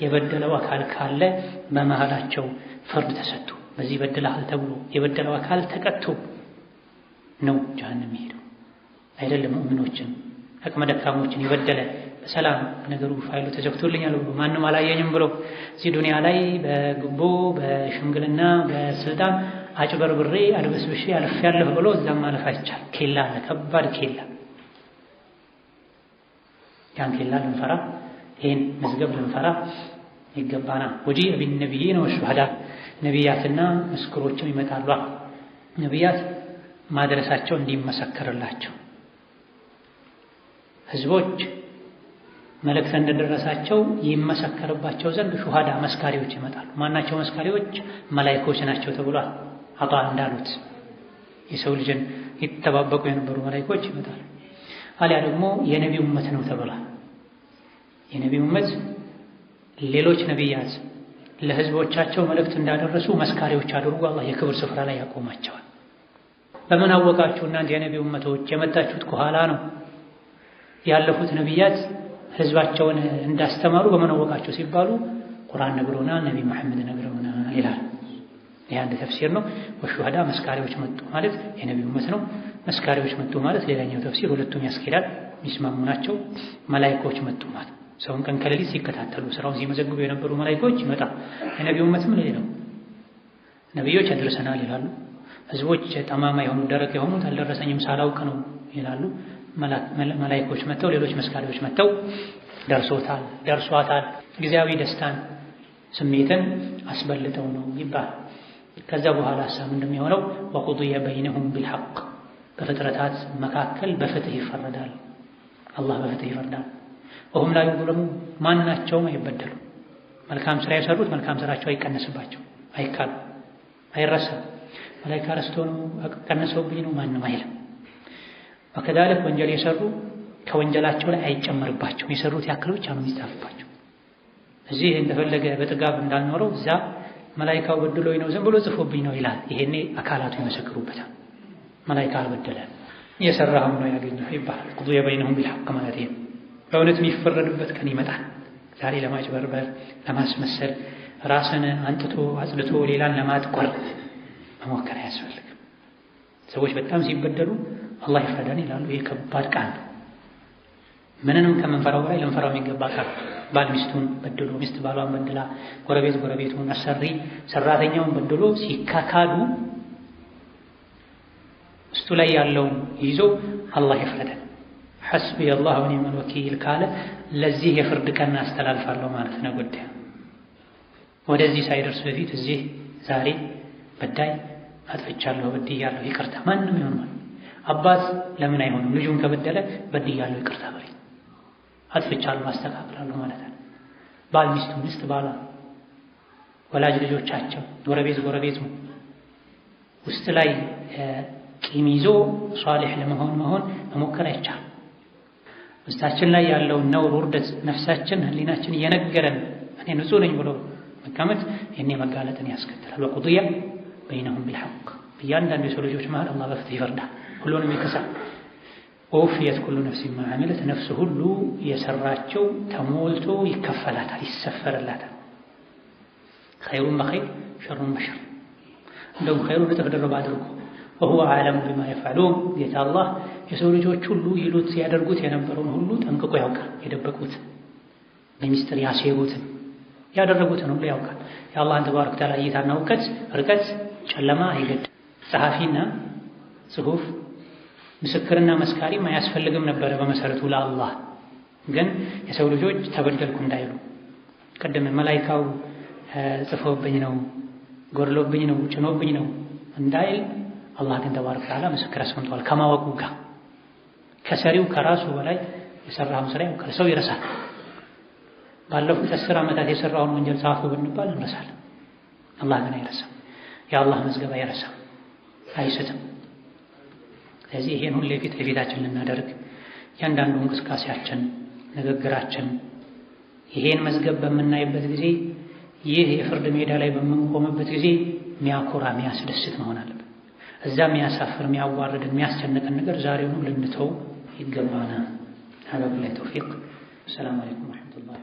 የበደለው አካል ካለ በመሃላቸው ፍርድ ተሰጥቶ በዚህ በደለሃል ተብሎ የበደለው አካል ተቀጥቶ ነው ጀሃነም ይሄደው። አይደለም ሙእሚኖችን አቅመ ደካሞችን የበደለ በሰላም ነገሩ ፋይሉ ተዘግቶልኛል ብሎ ማንም አላየኝም ብሎ እዚህ ዱንያ ላይ በግቦ በሽምግልና በስልጣን አጭበርብሬ አድበስብሼ አልፌያለሁ ብሎ እዛም ማለፍ አይቻል። ኬላ አለ፣ ከባድ ኬላ። ያን ኬላ ልንፈራ፣ ይህን መዝገብ ልንፈራ ይገባና ወጂእ ቢነቢይነ ወሹሃዳ ነቢያትና ምስክሮችም ይመጣሉ። ነቢያት ማድረሳቸው እንዲመሰከርላቸው ህዝቦች መልእክት እንደደረሳቸው ይመሰከርባቸው ዘንድ ሹሃዳ መስካሪዎች ይመጣሉ። ማናቸው መስካሪዎች? መላእክቶች ናቸው ተብሏል። አጣ እንዳሉት የሰው ልጅን ይተባበቁ የነበሩ መላእክቶች ይመጣሉ። አሊያ ደግሞ የነቢዩ ኡመት ነው ተብሏል። የነቢዩ ኡመት ሌሎች ነቢያት ለህዝቦቻቸው መልእክት እንዳደረሱ መስካሪዎች አድርጎ አላህ የክብር ስፍራ ላይ ያቆማቸዋል። በምን አወቃችሁ እናንተ የነቢዩ ኡመቶች የመጣችሁት ከኋላ ነው? ያለፉት ነቢያት ህዝባቸውን እንዳስተማሩ በምን አወቃችሁ ሲባሉ ቁርአን ነግሮናል፣ ነብይ መሐመድ ነግሮናል ይላል። ይህ አንድ ተፍሲር ነው። ወሹሃዳ መስካሪዎች መጡ ማለት የነቢዩ ኡመት ነው። መስካሪዎች መጡ ማለት ሌላኛው ተፍሲር፣ ሁለቱም ያስኬዳል፣ የሚስማሙ ናቸው። መላእክቶች መጡ ማለት ሰውን ቀን ከሌሊት ሲከታተሉ ስራውን ሲመዘግቡ የነበሩ መላእክቶች ይመጣ። የነቢዩ ኡመትም ነው። ነቢዮች አድርሰናል ይላሉ። ህዝቦች ጠማማ የሆኑ ደረቅ የሆኑት አልደረሰኝም ሳላውቅ ነው ይላሉ። መላእክቶች መጥተው ሌሎች መስካሪዎች መጥተው ደርሶታል፣ ደርሷታል፣ ጊዜያዊ ደስታን ስሜትን አስበልጠው ነው ይባል። ከዛ በኋላ ሐሳብ እንደሚሆነው ወቁድየ በይነሁም ቢልሐቅ በፍጥረታት መካከል በፍትህ ይፈረዳል። አላህ በፍትህ ይፈርዳል። ወሁም ላ ዩዝለሙ ማናቸውም አይበደሉም። መልካም ስራ የሰሩት መልካም ስራቸው አይቀነስባቸው፣ አይካሉ፣ አይረሳም። መላእክት ረስቶ ነው ቀነሰውብኝ ነው ማንም አይልም። ወከዛልክ ወንጀል የሰሩ ከወንጀላቸው ላይ አይጨመርባቸው፣ የሰሩት ያክል ብቻ ነው የሚጻፍባቸው። እዚህ እንደፈለገ በጥጋብ እንዳልኖረው እዛ መላእክታው በድሎኝ ነው ዝም ብሎ ጽፎብኝ ነው ይላል። ይሄኔ አካላቱ ይመሰክሩበታል። መላእክት አልበደለም የሰራው ነው ያገኘው ይባላል። ቁድየ በይነሁም ቢልሐቅ ማለት ይሄ በእውነት የሚፈረድበት ቀን ይመጣል። ዛሬ ለማጭበርበር ለማስመሰል ራስን አንጥቶ አጽድቶ ሌላን ለማጥቆር መሞከር አያስፈልግም። ሰዎች በጣም ሲበደሉ አላህ ይፍረዳን ይላሉ። ይሄ ከባድ ቃል ነው። ምንንም ከምንፈራው በላይ ልንፈራው የሚገባ ቃል። ባል ሚስቱን በድሎ፣ ሚስት ባሏን በድላ፣ ጎረቤት ጎረቤቱን፣ አሰሪ ሰራተኛውን በድሎ ሲካካዱ ውስጡ ላይ ያለውን ይዞ አላህ ይፍረዳን ሐስቢ አላህ ወኒዕመል ወኪል ካለ ለዚህ የፍርድ ቀን አስተላልፋለሁ ማለት ነው። ጉዳይ ወደዚህ ሳይደርስ በፊት እዚህ ዛሬ በዳይ አጥፍቻለሁ፣ በድያለሁ፣ ይቅርታ ማንም ይሆን አባት ለምን አይሆንም? ልጁን ከበደለ በድያለሁ፣ ይቅርታ በለኝ፣ አጥፍቻለሁ፣ አስተካክላለሁ ማለት ነው። ባል ሚስቱ፣ ሚስት ባሏ፣ ወላጅ ልጆቻቸው፣ ጎረቤት ጎረቤቱ ውስጥ ላይ ቂም ይዞ ሷሊህ ለመሆን መሞከር አይቻልም። ውስጣችን ላይ ያለውን ነውር፣ ውርደት ነፍሳችን ህሊናችን እየነገረን እኔ ንጹህ ነኝ ብሎ መቀመጥ የኔ መጋለጥን ያስከትላል። ወቁድየ በይነሁም ቢልሐቅ በእያንዳንዱ የሰው ልጆች መሃል አላህ በፍትህ ይፈርዳል፣ ሁሉንም ይከሳል። ወውፊየት ኩሉ ነፍሲን ማ ዐሚለት ነፍስ ሁሉ የሰራቸው ተሞልቶ ይከፈላታል፣ ይሰፈርላታል። ኸይሩን በኸይር ሸሩን በሸር እንደውም ኸይሩን እጥፍ ድርብ አድርጎ ወሁወ አዕለሙ ቢማ የፍዐሉን ጌታ አላህ የሰው ልጆች ሁሉ ይሉት ያደርጉት የነበረውን ሁሉ ጠንቅቆ ያውቃል። የደበቁት በሚስጥር ያሴሩትን ያደረጉትን ሁሉ ያውቃል። የአላህን ተባረከ ወተዓላ እይታና እውቀት ርቀት ጨለማ አይገድም። ጸሐፊና ጽሑፍ ምስክርና መስካሪም አያስፈልግም ነበረ በመሰረቱ ለአላህ። ግን የሰው ልጆች ተበደልኩ እንዳይሉ ቀደም መላኢካው ጽፎብኝ ነው ጎድሎብኝ ነው ጭኖብኝ ነው እንዳይል አላህ ግን ተባረከ ወተዓላ ምስክር አስቀምጧል። ከማወቁ ጋር ከሰሪው ከራሱ በላይ የሰራውን ስራ ያውቃል። ሰው ይረሳል። ባለፉት 10 ዓመታት የሰራውን ወንጀል ጻፉ ብንባል እንረሳለን። አላህ ግን አይረሳም። የአላህ መዝገብ አይረሳም፣ አይስትም። ስለዚህ ይሄን ሁሌ ፊት ለፊታችን ልናደርግ እያንዳንዱ እንቅስቃሴያችን፣ ንግግራችን ይሄን መዝገብ በምናይበት ጊዜ ይህ የፍርድ ሜዳ ላይ በምንቆምበት ጊዜ የሚያኮራ የሚያስደስት መሆን አለበት። እዛ የሚያሳፍር የሚያዋርድን የሚያስጨንቀን ነገር ዛሬውኑ ልንተው ይገባናል። ሀዛ ቢላሂ ተውፊቅ። ሰላም አለይኩም ወረሕመቱላሂ